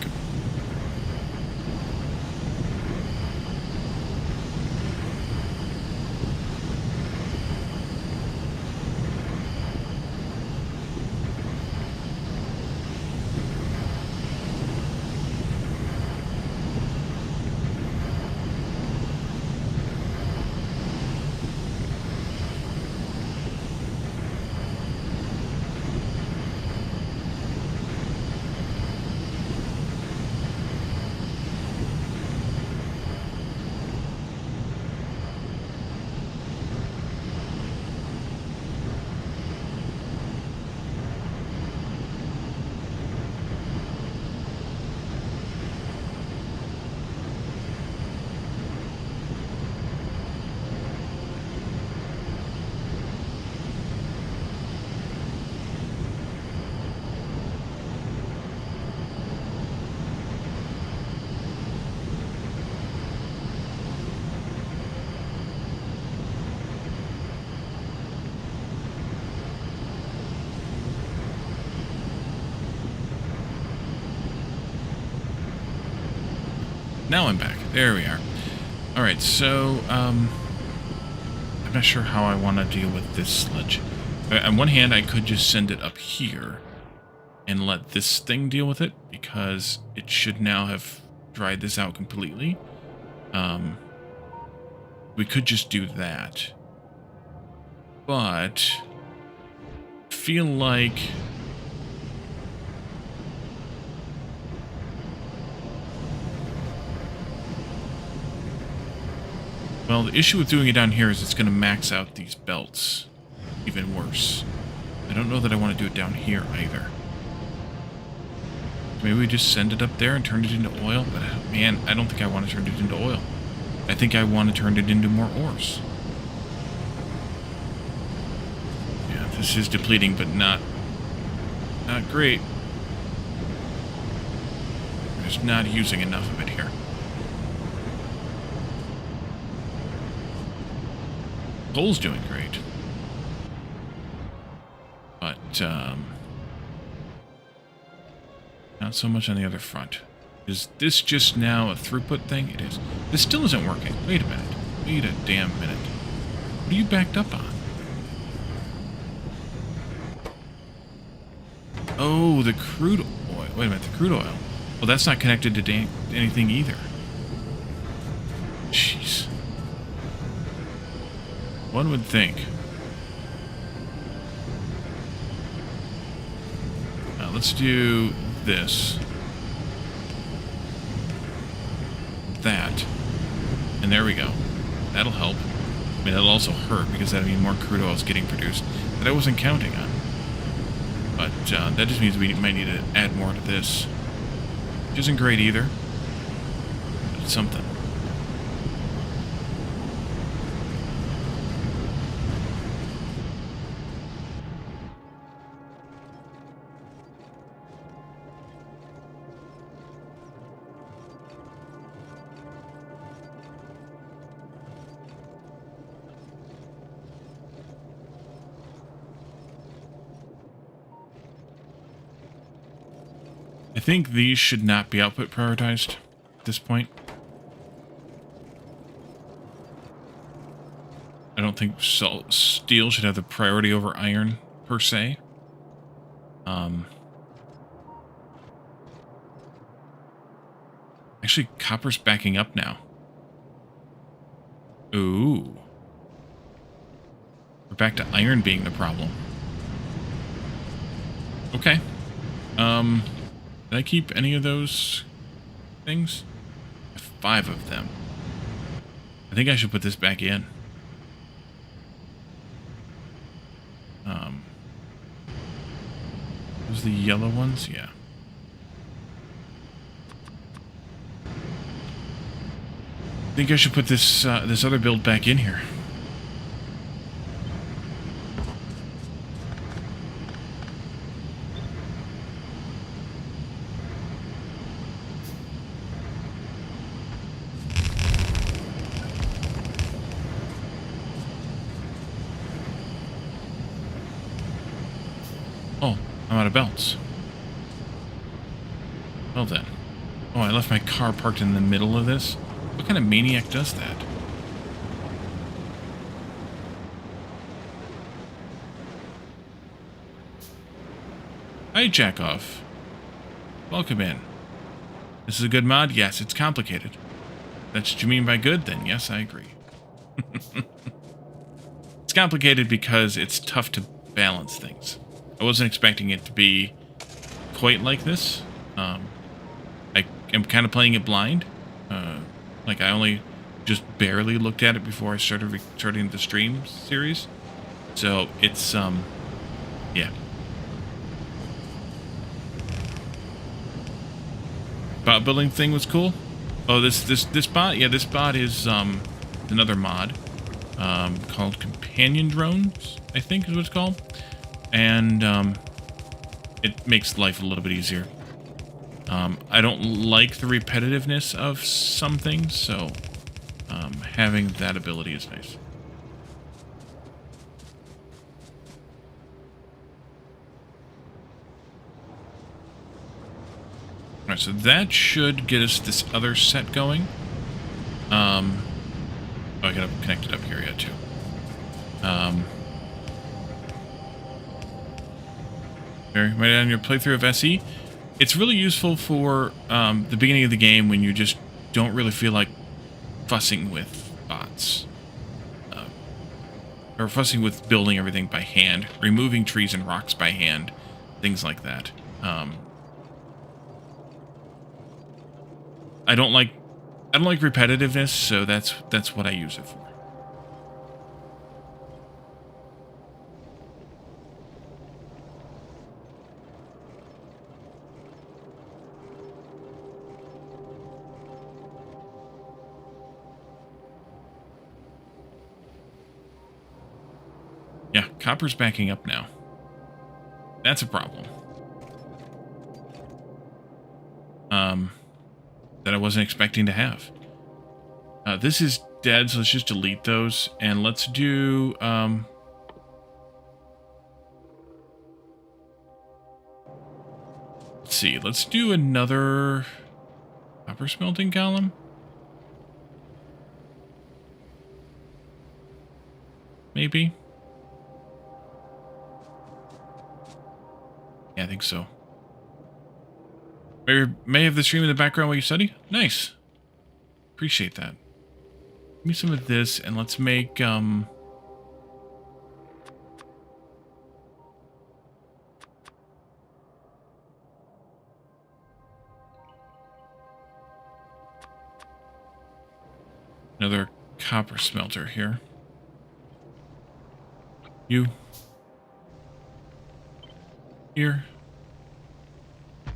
S2: Now I'm back. There we are. Alright, so, I'm not sure how I want to deal with this sludge. On one hand, I could just send it up here and let this thing deal with it, because it should now have dried this out completely. We could just do that. But I feel like well, the issue with doing it down here is it's going to max out these belts even worse. I don't know that I want to do it down here either. Maybe we just send it up there and turn it into oil, but man, I don't think I want to turn it into oil. I think I want to turn it into more ores. Yeah, this is depleting, but not great. We're just not using enough of it here. Coal's doing great. But, not so much on the other front. Is this just now a throughput thing? It is. This still isn't working. Wait a minute. Wait a damn minute. What are you backed up on? Oh, the crude oil. Wait a minute, the crude oil. Well, that's not connected to anything either. Jeez. One would think. Now, let's do this. That. And there we go. That'll help. I mean, that'll also hurt, because that'll mean more crude oil is getting produced that I wasn't counting on. But that just means we might need to add more to this. Which isn't great either. But it's something. I think these should not be output prioritized at this point. I don't think steel should have the priority over iron, per se. Actually, copper's backing up now. Ooh. We're back to iron being the problem. Okay. Did I keep any of those things? I have 5 of them. I think I should put this back in. Those the yellow ones? Yeah. I think I should put this this other build back in here. Oh, I'm out of belts. Well then. Oh, I left my car parked in the middle of this? What kind of maniac does that? Hi, Jackoff. Welcome in. This is a good mod? Yes, it's complicated. That's what you mean by good? Then yes, I agree. It's complicated because it's tough to balance things. I wasn't expecting it to be quite like this. I am kind of playing it blind. Like I only just barely looked at it before I started restarting the stream series. So it's yeah. Bot building thing was cool. Oh, this bot, yeah, this bot is another mod called Companion Drones, I think is what it's called. And it makes life a little bit easier. I don't like the repetitiveness of some things, so having that ability is nice. Alright, so that should get us this other set going. Oh, I gotta connect it up here yet, too. Right on your playthrough of SE. It's really useful for the beginning of the game when you just don't really feel like fussing with bots. Or fussing with building everything by hand, removing trees and rocks by hand, things like that. I don't like repetitiveness, so that's what I use it for. Yeah, copper's backing up now. That's a problem. That I wasn't expecting to have. This is dead, so let's just delete those. And let's do... let's see. Let's do another copper smelting column. Maybe. Yeah, I think so. May have the stream in the background while you study? Nice. Appreciate that. Give me some of this, and let's make, another copper smelter here. You. Here.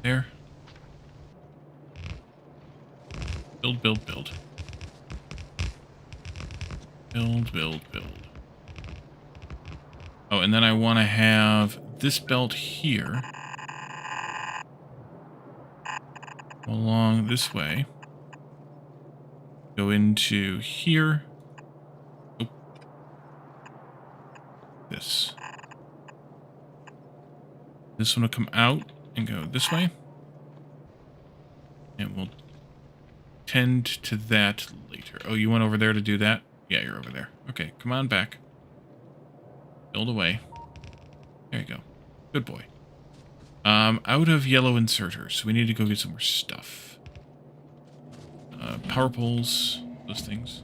S2: There. Build, build, build. Build, build, build. Oh, and then I want to have this belt here. Along this way. Go into here. Oh. This. This one will come out and go this way. And we'll tend to that later. Oh, you went over there to do that? Yeah, you're over there. Okay, come on back. Build away. There you go. Good boy. Out of yellow inserters, so we need to go get some more stuff. Power poles, those things.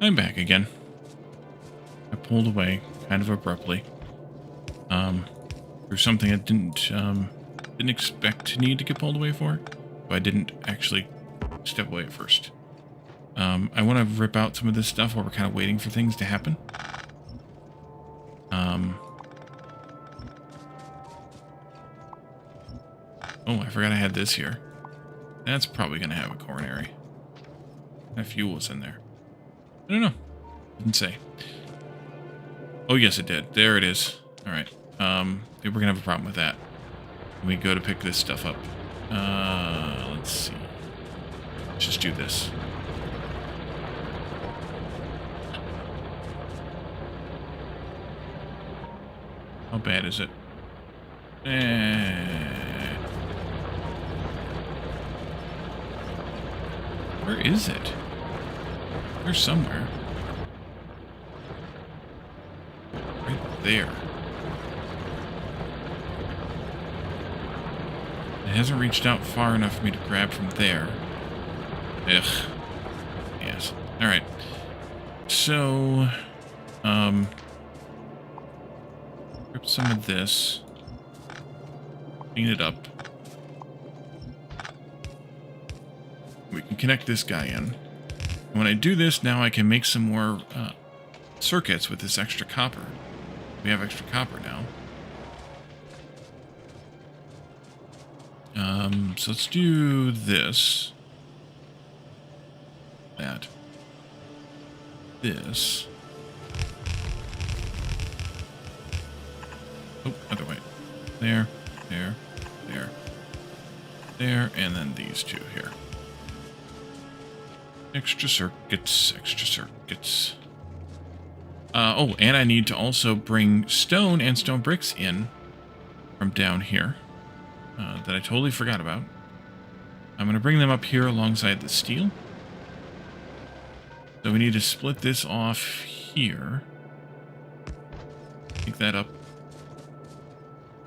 S2: I'm back again. I pulled away kind of abruptly. Through something I didn't expect to need to get pulled away for. But I didn't actually step away at first. I want to rip out some of this stuff while we're kind of waiting for things to happen. Oh, I forgot I had this here. That's probably going to have a coronary. That fuel was in there. I don't know. Didn't say. Oh, yes, it did. There it is. All right. We're going to have a problem with that. When we go to pick this stuff up. Let's see. Let's just do this. How bad is it? Where is it? There's somewhere. Right there. It hasn't reached out far enough for me to grab from there. Ugh. Yes. Alright. So, grab some of this. Clean it up. We can connect this guy in. And when I do this, now I can make some more circuits with this extra copper. We have extra copper now. So let's do this. That. This. Oh, other way. There, there, there, there, and then these two here. Extra circuits, extra circuits. Oh, and I need to also bring stone and stone bricks in from down here. That I totally forgot about. I'm going to bring them up here alongside the steel. So we need to split this off here. Pick that up.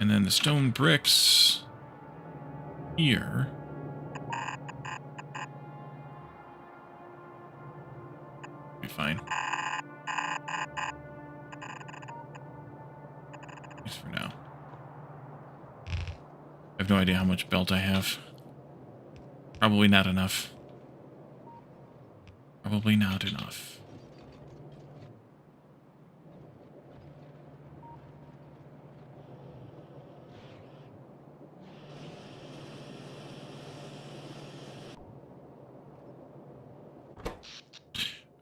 S2: And then the stone bricks here. Be fine. At least for now. I have no idea how much belt I have. Probably not enough. Probably not enough.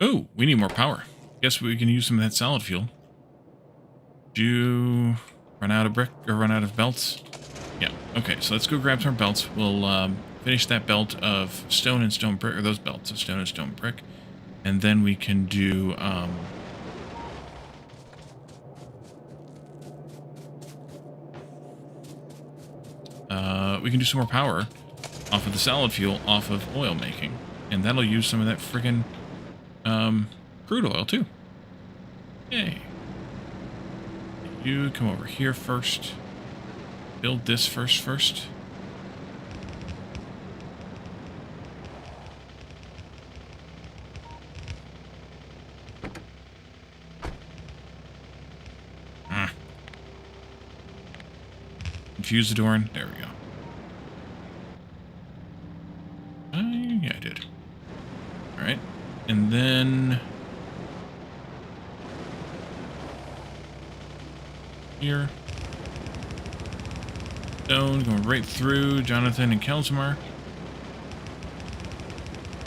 S2: Oh, we need more power. Guess we can use some of that solid fuel. Do you run out of brick or run out of belts? Yeah. Okay, so let's go grab some belts. We'll finish that belt of stone and stone brick, or those belts of stone and stone brick, and then we can do we can do some more power off of the solid fuel, off of oil making, and that'll use some of that friggin' crude oil too. Yay! You come over here first. Build this first. Infuse the door in. There we go. Yeah, I did. Alright. And then here. Stone going right through Jonathan and Kelsamar.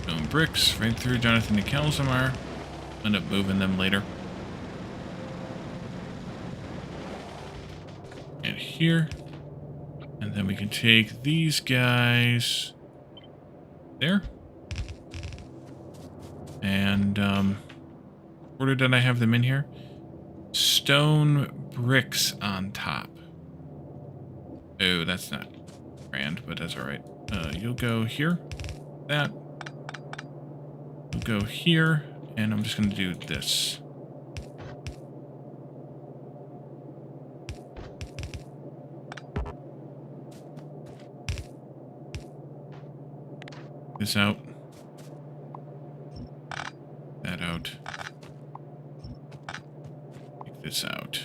S2: Stone bricks right through Jonathan and Kelsamar. End up moving them later. And here. And then we can take these guys there. And order did I have them in here? Stone bricks on top. Oh, that's not grand, but that's alright. You'll go here. That. You'll go here. And I'm just going to do this. This out. That out. this out.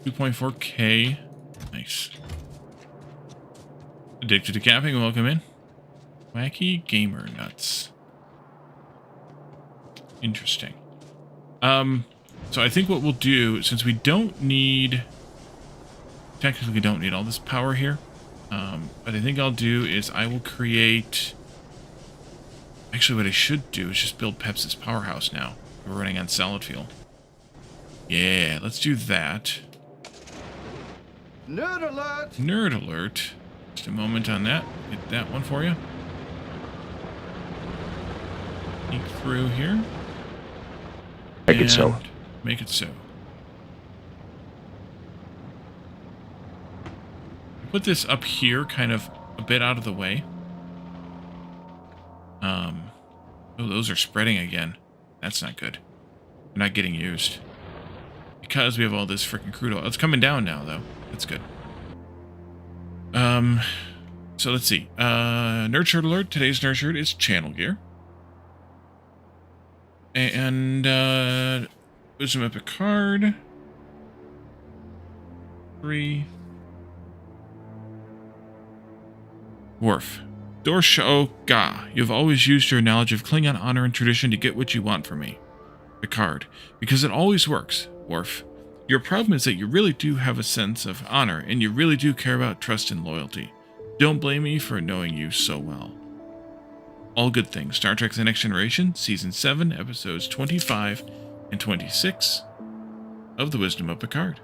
S2: $2.4K. Nice. Addicted to camping, welcome in. Wacky gamer nuts. Interesting. So I think what we'll do, since we don't need, technically we don't need all this power here, but I think I'll do is I will create, actually what I should do is just build Pepsi's powerhouse now. We're running on solid fuel. Yeah, let's do that.
S3: Nerd alert!
S2: Nerd alert. Just a moment on that. Get that one for you. Sneak through here.
S4: Make it so.
S2: Make it so. Put this up here, kind of a bit out of the way. Oh, those are spreading again. That's not good. They're not getting used. Because we have all this freaking crude oil. It's coming down now, though. That's good. So let's see. Nerd shirt alert. Today's nerd shirt is channel gear. And, Wisdom Epic card. 3. Worf. Dorshoga, you've always used your knowledge of Klingon honor and tradition to get what you want from me. Picard, because it always works. Worf, your problem is that you really do have a sense of honor, and you really do care about trust and loyalty. Don't blame me for knowing you so well. All good things. Star Trek The Next Generation, Season 7, Episodes 25 and 26 of The Wisdom of Picard.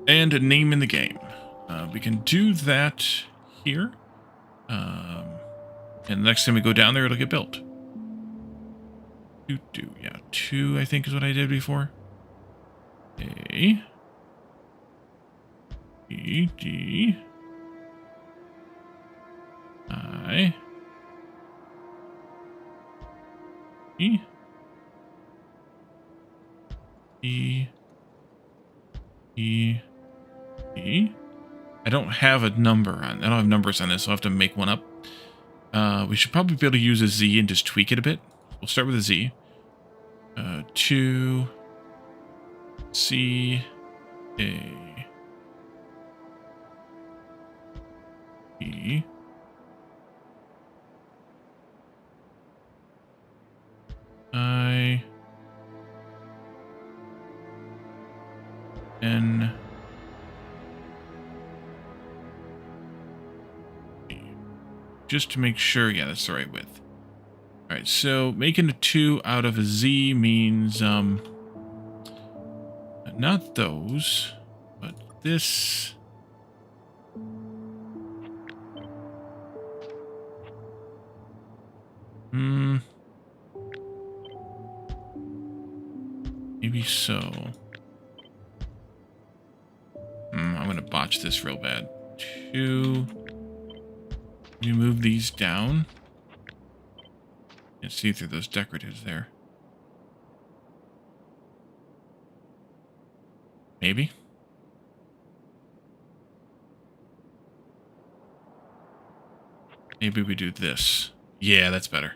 S2: And a name in the game. We can do that here. And the next time we go down there, it'll get built. Yeah, 2, I think, is what I did before. A. E. D. I. E. E. E. E. I don't have a number on. I don't have numbers on this, so I'll have to make one up. We should probably be able to use a Z and just tweak it a bit. We'll start with a Z. 2 C A E I N E. Just to make sure, yeah, that's the right width. Alright, so making a 2 out of a Z means, not those, but this. Maybe so. I'm gonna botch this real bad. 2. You move these down. Can't see through those decoratives there. Maybe. Maybe we do this. Yeah, that's better.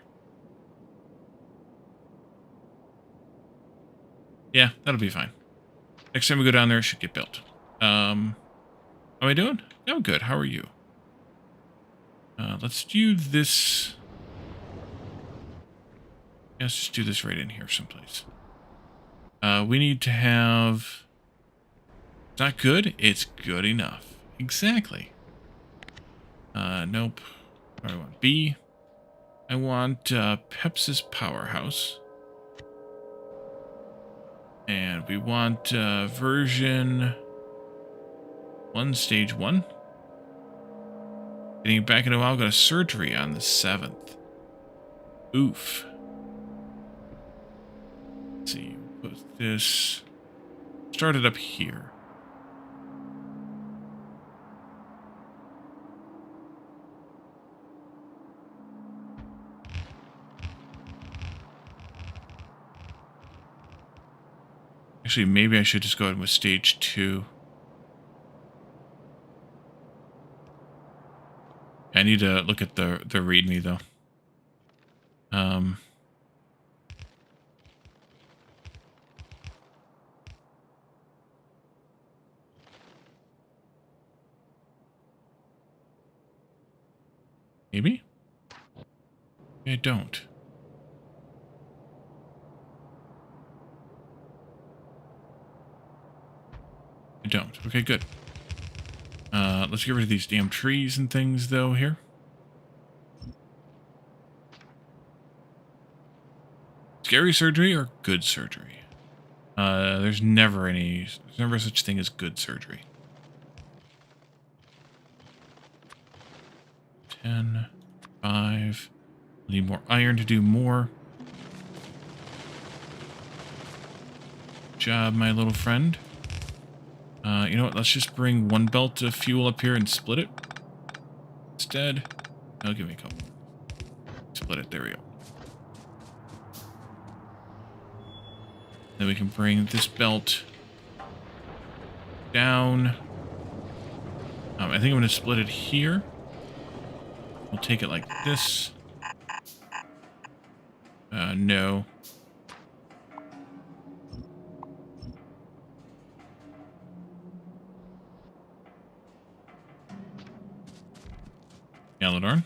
S2: Yeah, that'll be fine. Next time we go down there, it should get built. How am I doing? I'm good. How are you? Let's do this. Let's just do this right in here someplace. We need to have... It's not good, it's good enough. Exactly. Nope. What do I want? B. I want Pepsi's powerhouse. And we want version 1, stage 1. Getting it back in a while, got a surgery on the 7th. Oof. Let's see, put this, start it up here. Actually, maybe I should just go ahead with stage 2. I I need to look at the README though. Maybe? I don't. I don't. Okay, good. Let's get rid of these damn trees and things, though, here. Scary surgery or good surgery? There's never such thing as good surgery. 10, 5. Need more iron to do more. Good job, my little friend. You know what? Let's just bring one belt of fuel up here and split it. Instead, I'll give me a couple. Split it. There we go. Then we can bring this belt down. I think I'm going to split it here. We'll take it like this. No. Galadorn.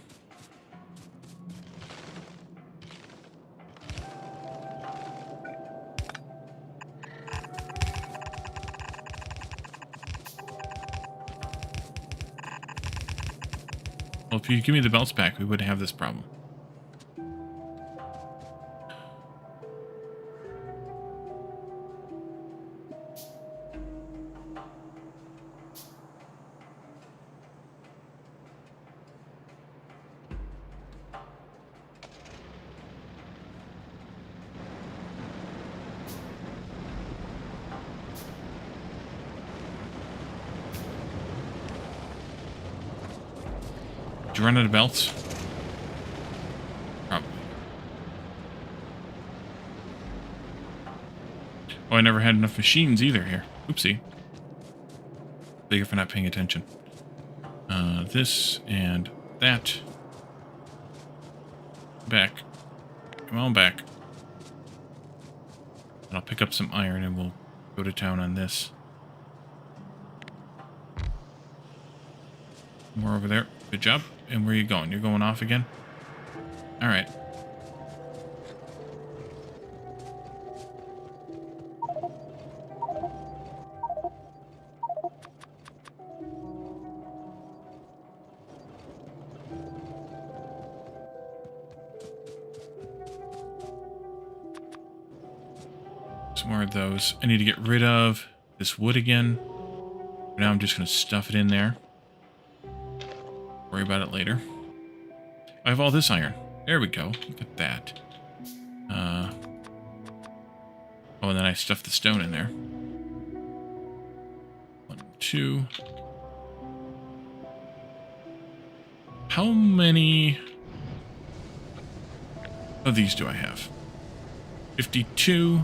S2: Well, if you give me the belts back, we wouldn't have this problem. Did you run out of belts? Probably. Oh, I never had enough machines either here. Oopsie. Thank you for not paying attention. This and that. Back. Come on back. And I'll pick up some iron and we'll go to town on this. More over there. Good job. And where are you going? You're going off again? Alright. Some more of those. I need to get rid of this wood again. For now I'm just going to stuff it in there. Worry about it later. I have all this iron. There we go. Look at that. Oh, and then I stuffed the stone in there. 1, 2. How many of these do I have? 52.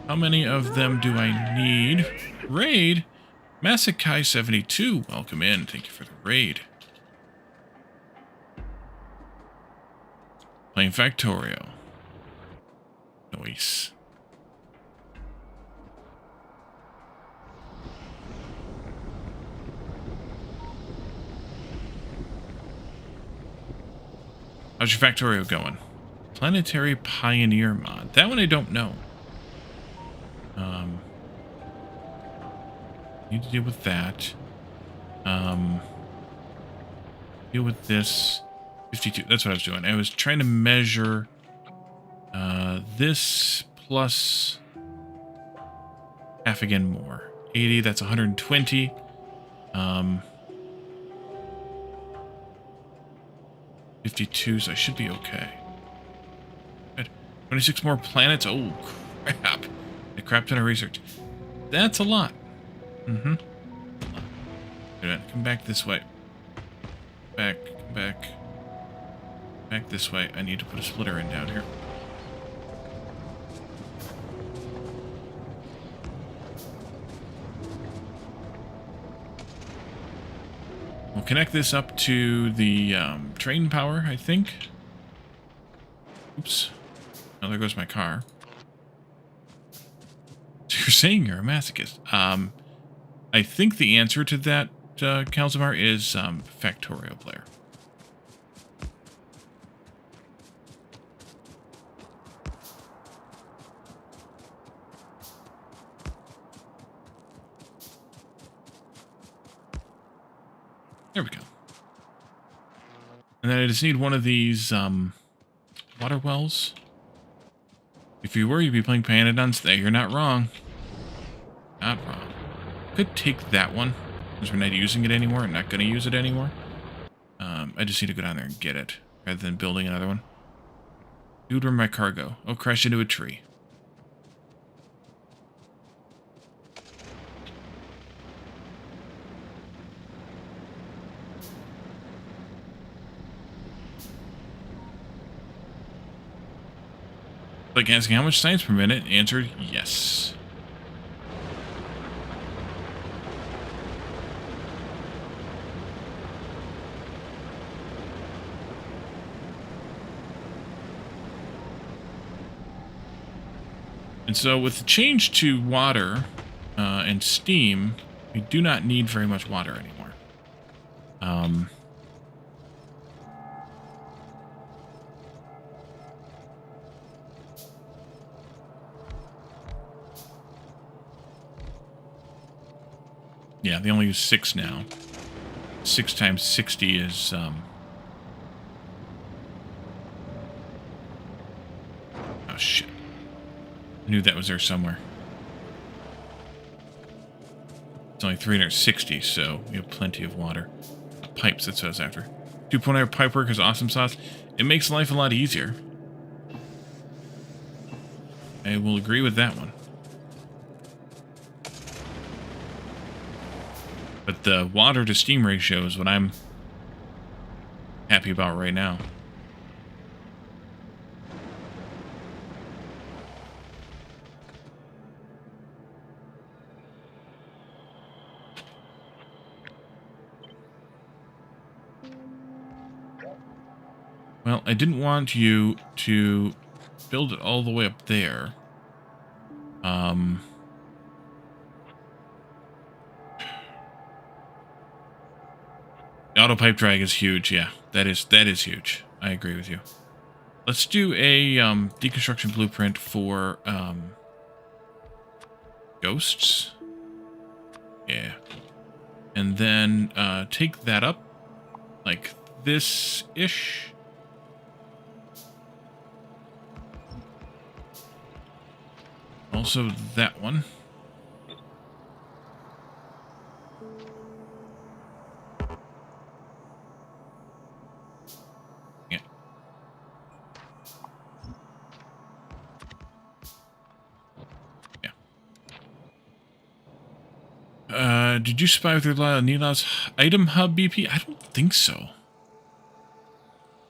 S2: How many of them do I need? Raid? Masakai 72. Welcome in. Thank you for the raid. Playing Factorio. Nice. How's your Factorio going? Planetary Pioneer mod. That one I don't know. Need to deal with that. Deal with this. 52. That's what I was doing. I was trying to measure this plus half again more. 80, that's 120. 52, so I should be okay. Good. 26 more planets. Oh, crap. A crap ton of research. That's a lot. Mm-hmm. Come back this way. Back. Back this way. I need to put a splitter in down here. We'll connect this up to the train power, I think. Oops. Oh, there goes my car. So you're saying you're a masochist. I think the answer to that, Kalzamar, is Factorio player. There we go. And then I just need one of these water wells. If you were, you'd be playing Panadons there. You're not wrong. Not wrong. Could take that one, because we're not using it anymore. I'm not going to use it anymore. I just need to go down there and get it, rather than building another one. Dude, where'd my car go? Oh, crashed into a tree. Like asking how much science per minute, answered yes. And so with the change to water and steam, we do not need very much water anymore. Yeah, they only use 6 now. 6 times 60 is, oh, shit. I knew that was there somewhere. It's only 360, so we have plenty of water. Pipes, that's what I was after. 2.0 pipework is awesome sauce. It makes life a lot easier. I will agree with that one. But the water to steam ratio is what I'm happy about right now. Well, I didn't want you to build it all the way up there. Auto pipe drag is huge, yeah. That is huge. I agree with you. Let's do a deconstruction blueprint for ghosts. Yeah. And then take that up like this-ish. Also that one. Yeah. Yeah. Did you spy with your Nila's item hub BP? I don't think so.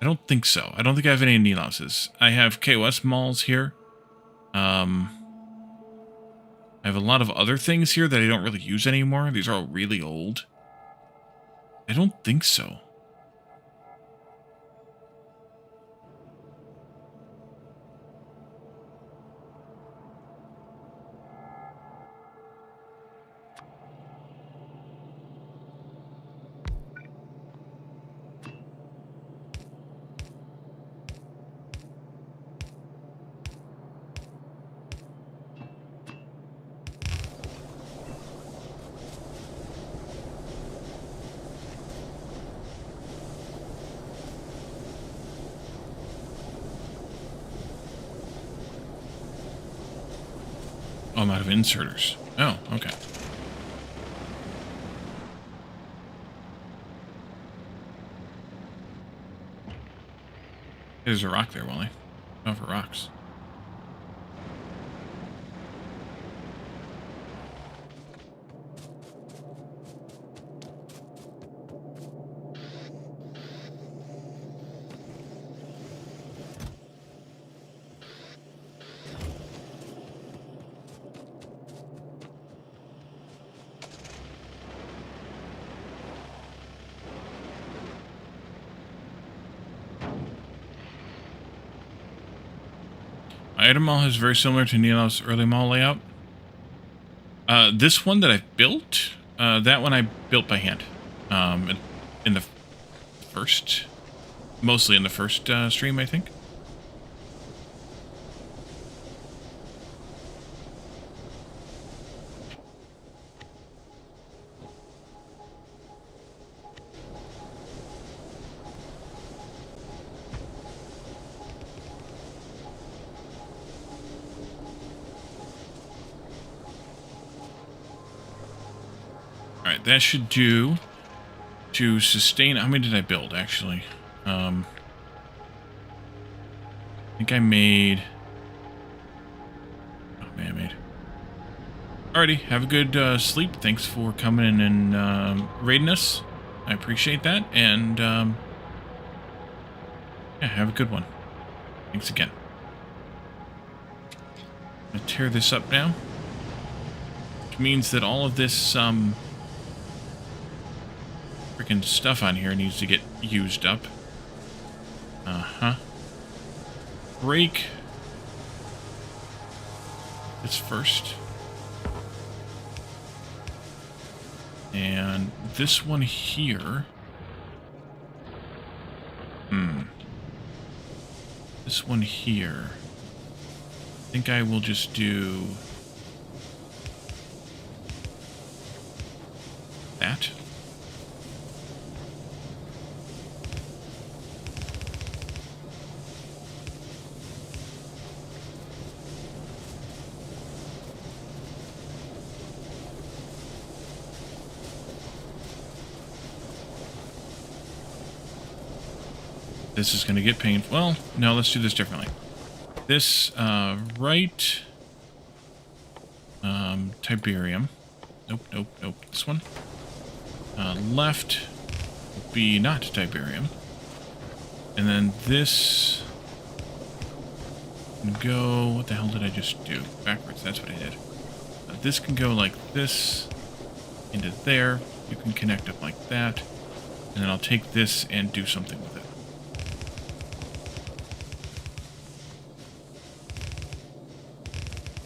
S2: I don't think so. I don't think I have any Nilas's. I have KOS malls here. I have a lot of other things here that I don't really use anymore. These are all really old. I don't think so. Oh, I'm out of inserters. Oh, okay. There's a rock there, Wally. Oh, for rocks. Item mall is very similar to Nilo's early mall layout. This one that I've built, that one I built by hand. In the first, mostly in the first stream, I think. Alright, that should do to sustain. How many did I build, actually? I think I made... Oh, man, I made... Alrighty, have a good sleep. Thanks for coming in and raiding us. I appreciate that. And, yeah, have a good one. Thanks again. I'm going to tear this up now. Which means that all of this, freaking stuff on here needs to get used up. Break this first. And this one here. This one here. I think I will just do that. This is going to get painful. Well, no, let's do this differently. This, right... Tiberium. Nope, nope, nope. This one. Left will be not Tiberium. And then this... can go... What the hell did I just do? Backwards, that's what I did. This can go like this into there. You can connect up like that. And then I'll take this and do something with it.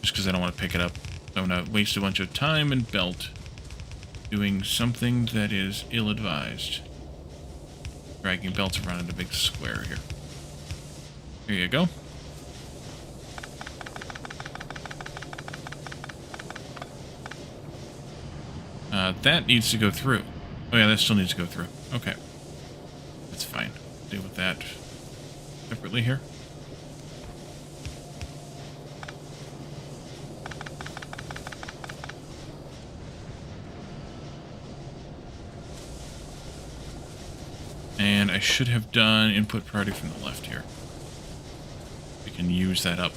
S2: Because I don't want to pick it up. I don't want to waste a bunch of time and belt doing something that is ill-advised. Dragging belts around in a big square here. Here you go. That needs to go through. Oh yeah, that still needs to go through. Okay. That's fine. Deal with that separately here. And I should have done input priority from the left here. We can use that up.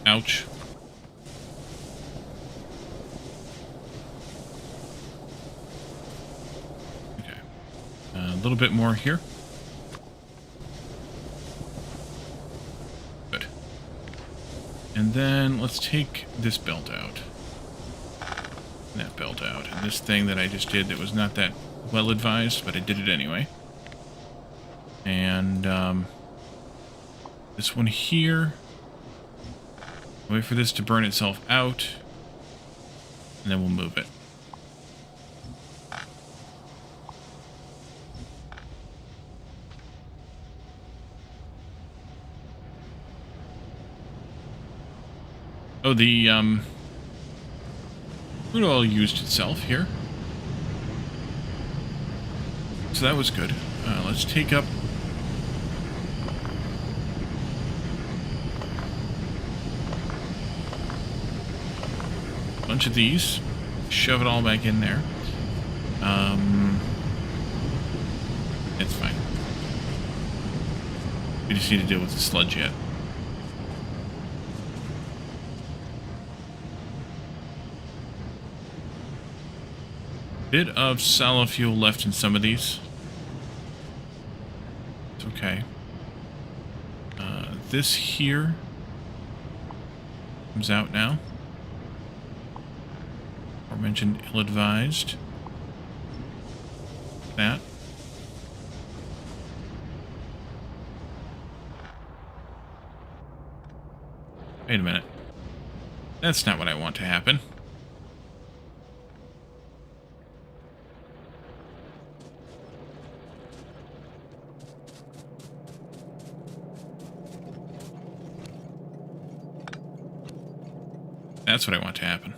S2: Ouch. Okay. A little bit more here. And then let's take this belt out. And that belt out. And this thing that I just did that was not that well advised, but I did it anyway. And this one here. Wait for this to burn itself out. And then we'll move it. Oh, the crude oil used itself here. So that was good. Let's take up a bunch of these, shove it all back in there. It's fine. We just need to deal with the sludge yet. Bit of sallow fuel left in some of these. It's okay. This here comes out now. Aforementioned ill-advised. That. Wait a minute. That's not what I want to happen. That's what I want to happen.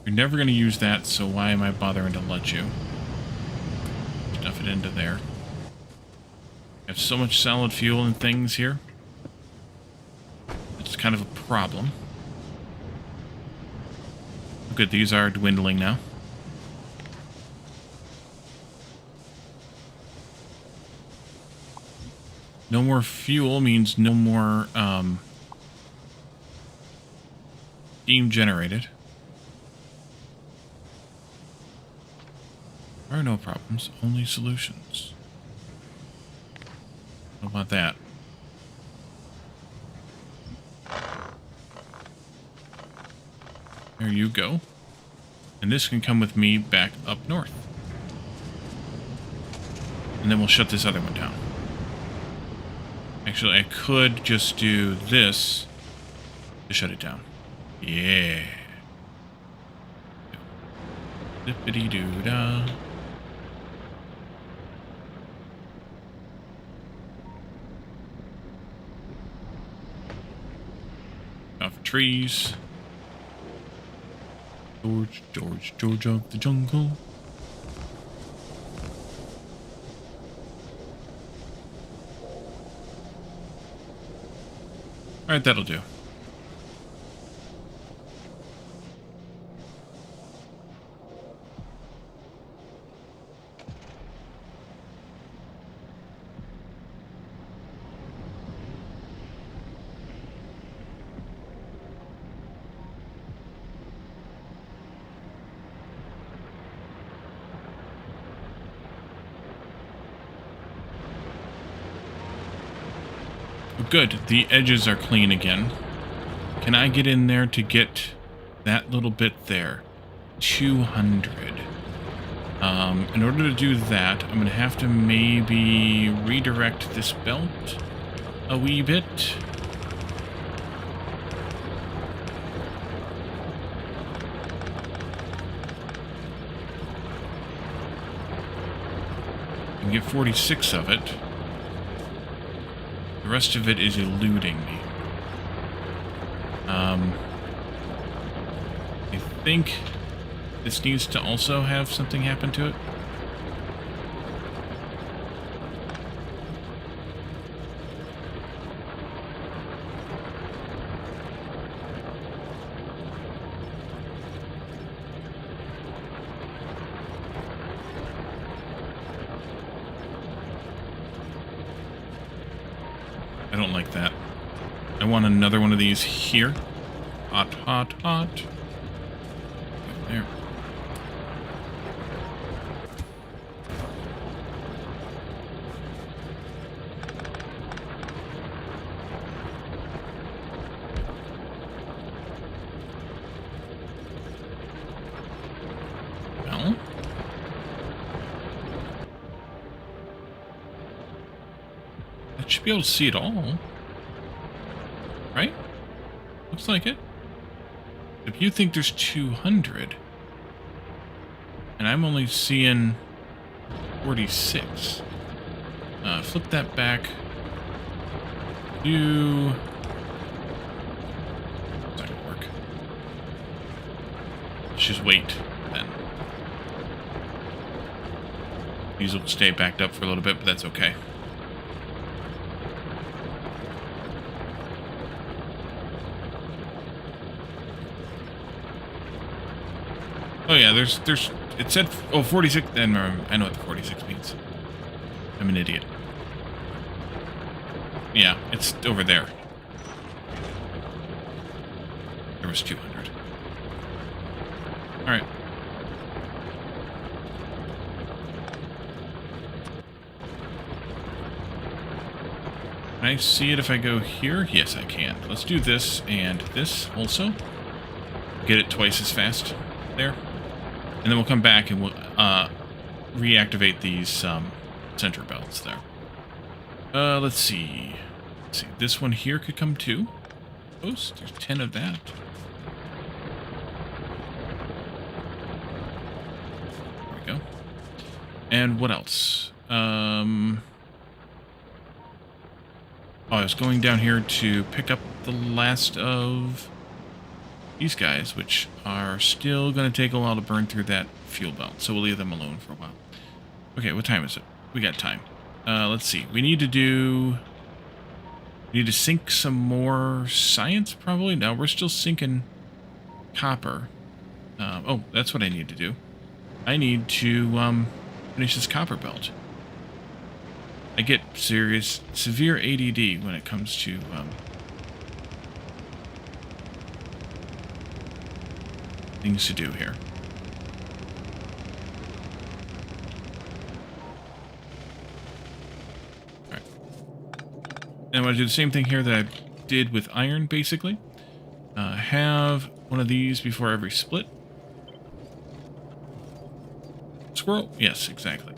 S2: You're never going to use that, so why am I bothering to let you? Stuff it into there. I have so much solid fuel and things here. It's kind of a problem. Good, these are dwindling now. No more fuel means no more steam generated. There are no problems, only solutions. How about that? There you go. And this can come with me back up north. And then we'll shut this other one down. Actually, I could just do this to shut it down. Yeah. Zippity-doo-dah. Off trees. George of the jungle. Alright, that'll do. Good, the edges are clean again. Can I get in there to get that little bit there? 200. In order to do that, I'm going to have to maybe redirect this belt a wee bit. And get 46 of it. The rest of it is eluding me. I think this needs to also have something happen to it. I don't like that. I want another one of these here. Hot, hot, hot. There. Well. I should be able to see it all. Right? Looks like it. If you think there's 200, and I'm only seeing 46, flip that back. That's not gonna work. Let's just wait then. These will stay backed up for a little bit, but that's okay. Oh yeah, there's, it said, oh, 46, then I know what the 46 means. I'm an idiot. Yeah, it's over there. There was 200. Alright. Can I see it if I go here? Yes, I can. Let's do this and this also. Get it twice as fast there. And then we'll come back and we'll reactivate these center belts there. Let's see. Let's see. This one here could come too. There's 10 of that. There we go. And what else? Oh, I was going down here to pick up the last of these guys, which are still going to take a while to burn through that fuel belt, so we'll leave them alone for a while. Okay, what time is it? We got time. Let's see. We need to sink some more science, probably. No, we're still sinking copper. Oh, that's what I need to do. I need to finish this copper belt. I get severe ADD when it comes to things to do here. Alright. And I'm going to do the same thing here that I did with iron, basically. Have one of these before every split. Squirrel? Yes, exactly.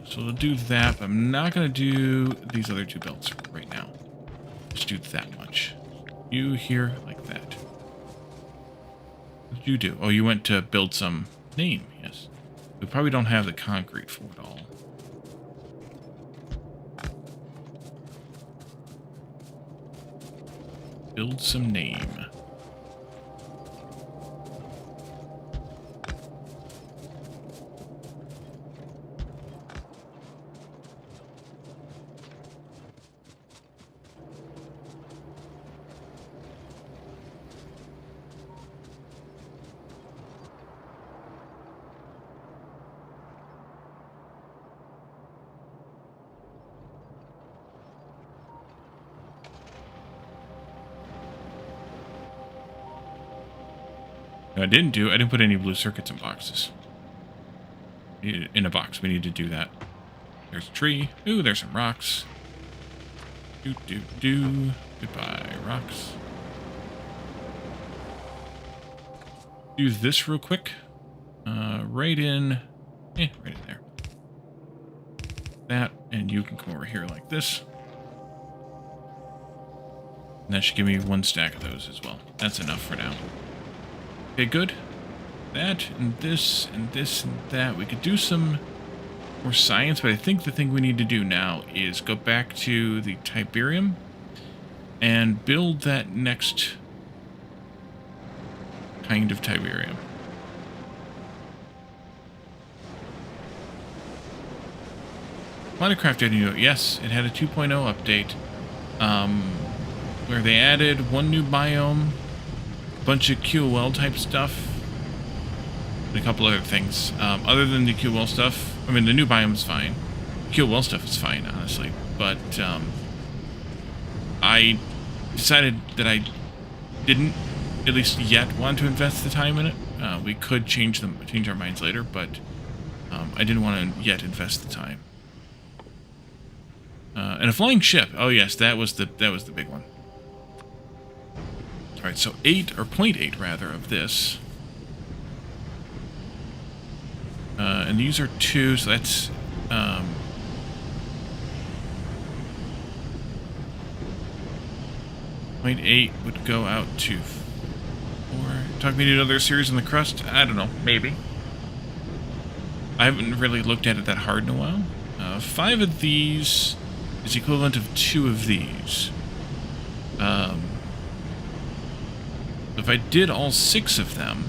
S2: So we'll do that, but I'm not going to do these other two belts right now. Just do that much. You here, like that. What did you do? Oh, you went to build some name, yes. We probably don't have the concrete for it all. Build some name. I didn't put any blue circuits in boxes. In a box, we need to do that. There's a tree. Ooh, there's some rocks. Goodbye, rocks. Do this real quick. Right in there. That, and you can come over here like this. And that should give me one stack of those as well. That's enough for now. Okay, good. That, and this, and this, and that. We could do some more science, but I think the thing we need to do now is go back to the Tiberium and build that next kind of Tiberium. Minecraft didn't know. Yes, it had a 2.0 update where they added one new biome, bunch of QOL type stuff, and a couple other things. Other than the QOL stuff, I mean, the new biome's fine. QOL stuff is fine, honestly. But I decided that I didn't, at least yet, want to invest the time in it. We could change our minds later, but I didn't want to yet invest the time. And a flying ship. Oh yes, that was the big one. All right, so 0.8 rather of this, and these are 2, so that's 0.8 would go out to 4. Talk me to another series on the crust. I don't know, maybe. I haven't really looked at it that hard in a while. 5 of these is equivalent of 2 of these. If I did all 6 of them,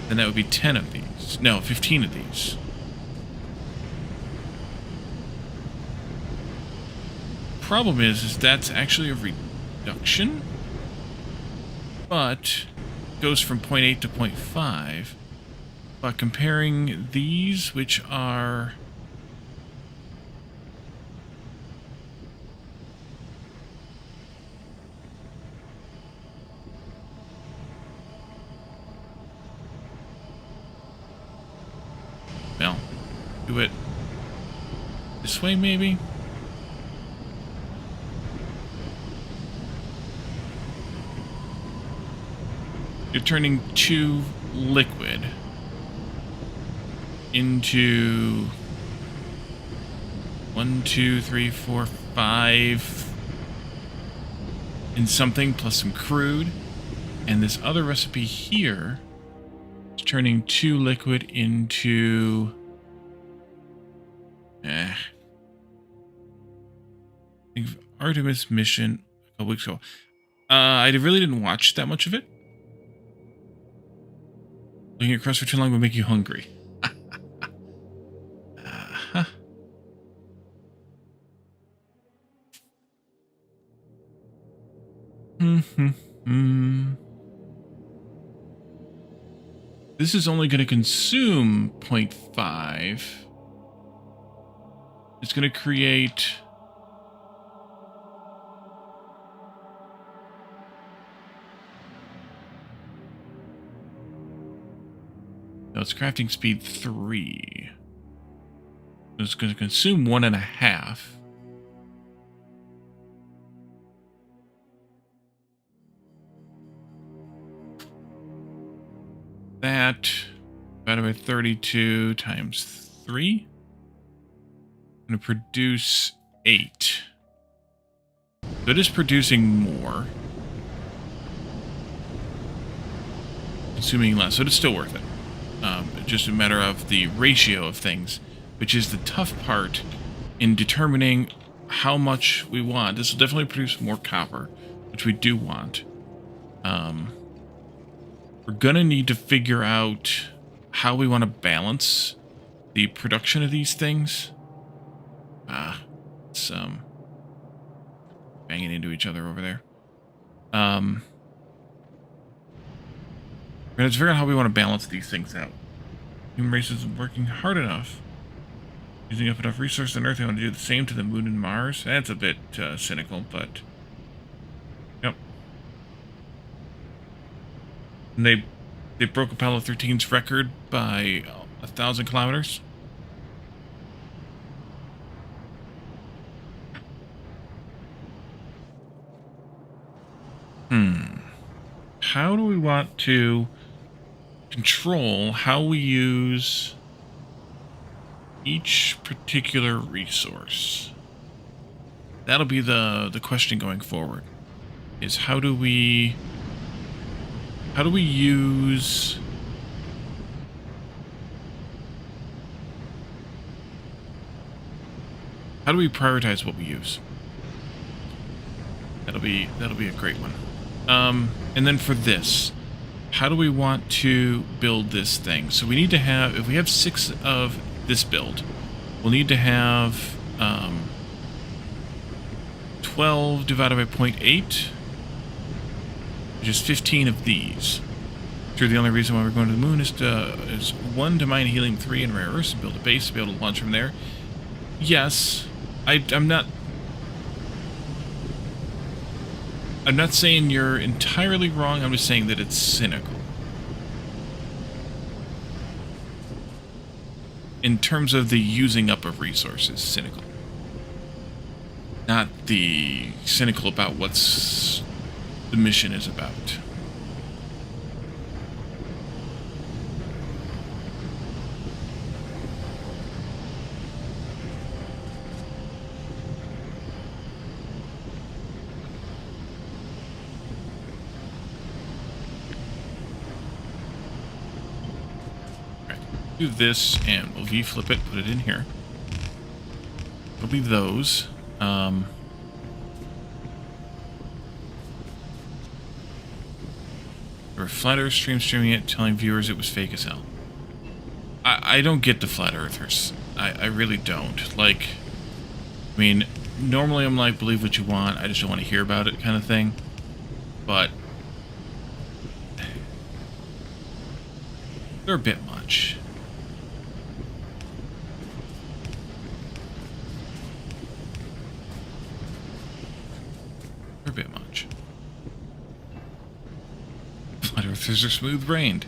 S2: then that would be 10 of these. No, 15 of these. Problem is that's actually a reduction, but goes from 0.8 to 0.5. But comparing these, which are do it this way, maybe? you're turning 2 liquid into 1, 2, 3, 4, 5 in something plus some crude. And this other recipe here is turning 2 liquid into I think of Artemis mission a couple weeks ago. I really didn't watch that much of it. Looking at crust for too long would make you hungry. Uh-huh. This is only going to consume 0.5. It's going to create... No, it's crafting speed 3. It's going to consume 1.5. That divided by 32 times 3. Going to produce 8. So it is producing more. Consuming less, so it's still worth it. Just a matter of the ratio of things, which is the tough part in determining how much we want. This will definitely produce more copper, which we do want. We're gonna need to figure out how we want to balance the production of these things. It's banging into each other over there. We're gonna figure out how we want to balance these things out. Human race isn't working hard enough. Using up enough resources on Earth, they want to do the same to the Moon and Mars. That's a bit cynical, but... Yep. And they broke Apollo 13's record by 1,000 kilometers. How do we want to control how we use each particular resource? That'll be the question going forward. Is how do we use how do we prioritize what we use? That'll be a great one. And then for this, how do we want to build this thing? So we need to have, if we have 6 of this build, we'll need to have 12 divided by 0.8, which is 15 of these. Sure, the only reason why we're going to the moon is 1 to mine helium-3 and rare earths and build a base to be able to launch from there. Yes, I'm not saying you're entirely wrong, I'm just saying that it's cynical. In terms of the using up of resources, cynical. Not the cynical about what's the mission is about. Do this, and we'll V-flip it, put it in here. It'll be those. There were flat earth streaming it, telling viewers it was fake as hell. I don't get the flat earthers. I really don't. Like, I mean, normally I'm like, believe what you want, I just don't want to hear about it kind of thing. But they're a bit much. A bit much. Flat earthers are smooth-brained.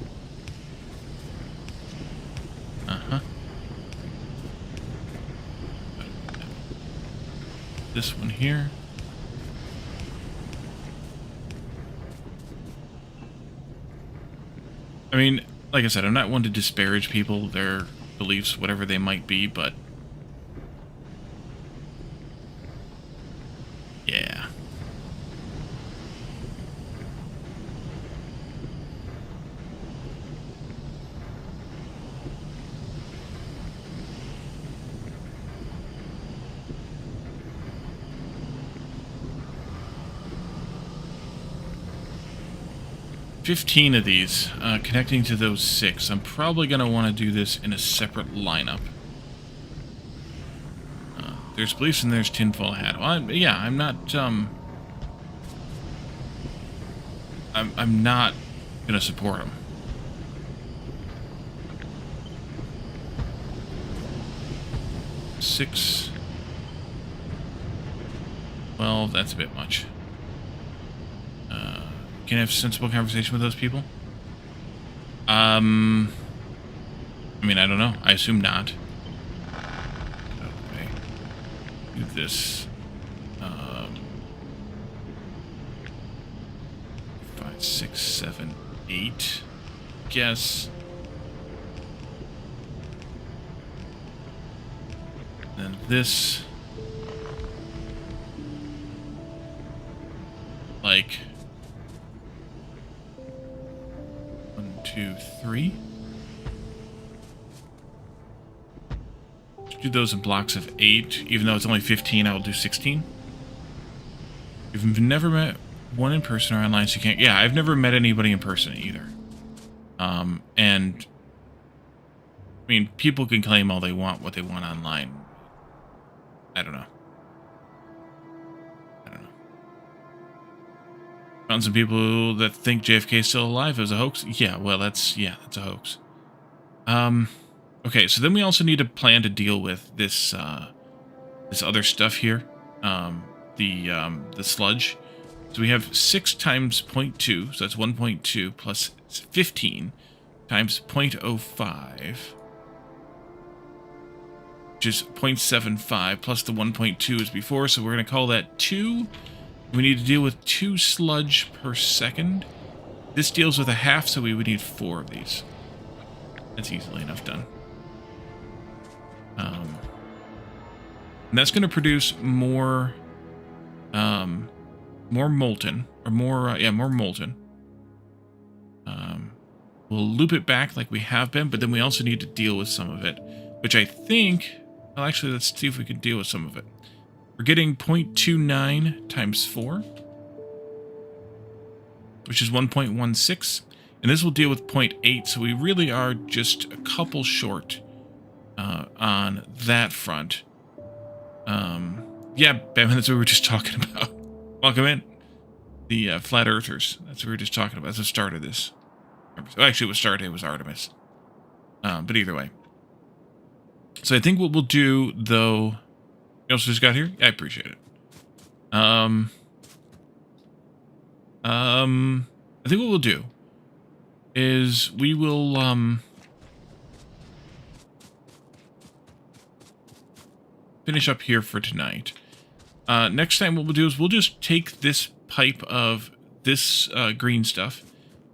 S2: This one here. I mean, like I said, I'm not one to disparage people, their beliefs, whatever they might be, but yeah. $15 of these, connecting to those 6. I'm probably going to want to do this in a separate lineup. There's beliefs and there's tinfoil hat. Well, yeah, I'm not, I'm not going to support them. $6. Well, that's a bit much. Can I have a sensible conversation with those people? I mean, I don't know. I assume not. Okay. Do this. 5, 6, 7, 8. Guess. Then this. Like 1, 2, 3. Do those in blocks of 8. Even though it's only 15, I will do 16. If you've never met one in person or online, so you can't. Yeah, I've never met anybody in person either. And I mean, people can claim all they want, what they want online. I don't know. Found some people that think JFK is still alive as a hoax. Yeah, well, that's a hoax. Okay, so then we also need a plan to deal with this this other stuff here, the sludge. So we have 6 times 0.2, so that's 1.2 plus 15 times 0.05, which is 0.75 plus the 1.2 as before. So we're going to call that 2. We need to deal with 2 sludge per second. This deals with a half, so we would need 4 of these. That's easily enough done. And that's going to produce more, more molten, or more, more molten. We'll loop it back like we have been, but then we also need to deal with some of it, which I think, well, actually, let's see if we can deal with some of it. We're getting 0.29 times 4, which is 1.16, and this will deal with 0.8, so we really are just a couple short on that front. Yeah, Batman, that's what we were just talking about. Welcome in. The Flat Earthers, that's what we were just talking about. That's the start of this. Well, actually, it was started, it was Artemis. But either way. So I think what we'll do, though... You also just got here? I appreciate it. I think what we'll do is we will finish up here for tonight. Next time what we'll do is we'll just take this pipe of this green stuff,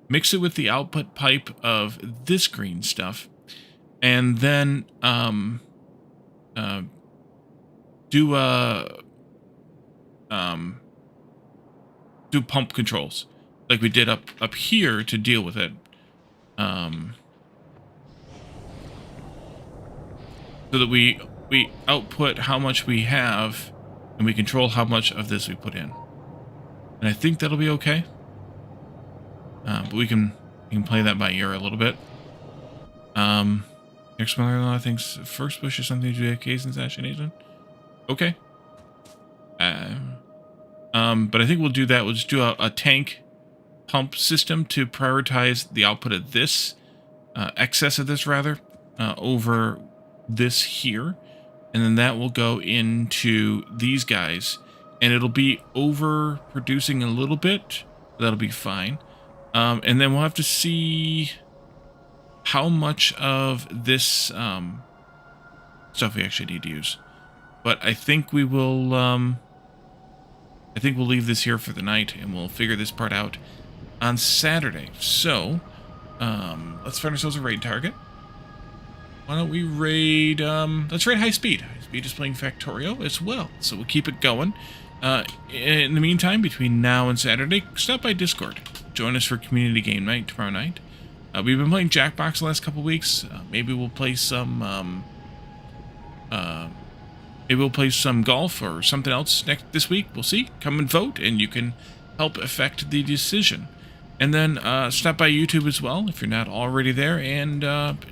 S2: mix it with the output pipe of this green stuff, and then do pump controls like we did up here to deal with it, so that we output how much we have and we control how much of this we put in. And I think that'll be okay. But we can play that by ear a little bit. Next one, a lot of things. First push is something to do with case and assassination. Okay. But I think we'll do that. We'll just do a tank pump system to prioritize the output of this, excess of this rather, over this here. And then that will go into these guys. And it'll be overproducing a little bit. That'll be fine. And then we'll have to see how much of this stuff we actually need to use. But I think we will, I think we'll leave this here for the night, and we'll figure this part out on Saturday. So, Let's find ourselves a raid target. Why don't we raid, let's raid High Speed. High Speed is playing Factorio as well, so we'll keep it going. In the meantime, between now and Saturday, stop by Discord. Join us for community game night tomorrow night. We've been playing Jackbox the last couple weeks. Maybe we'll play some, golf or something else this week. We'll see. Come and vote, and you can help affect the decision. And then stop by YouTube as well, if you're not already there, and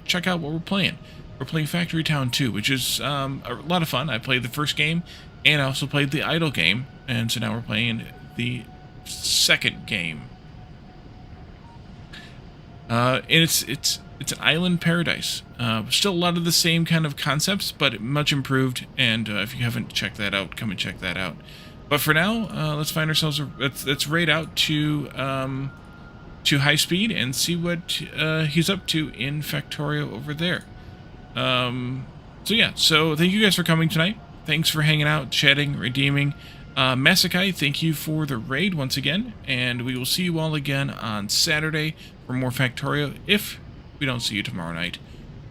S2: check out what we're playing. We're playing Factory Town 2, which is a lot of fun. I played the first game, and I also played the idle game, and so now we're playing the second game. And it's an island paradise. Still a lot of the same kind of concepts, but much improved, and if you haven't checked that out, come and check that out. But for now, let's find ourselves let's raid out to High Speed and see what he's up to in Factorio over there. So thank you guys for coming tonight. Thanks for hanging out, chatting, redeeming. Masakai, thank you for the raid once again, and we will see you all again on Saturday for more Factorio, if we don't see you tomorrow night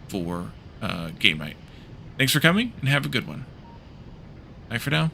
S2: for game night. Thanks for coming, and have a good one. Bye for now.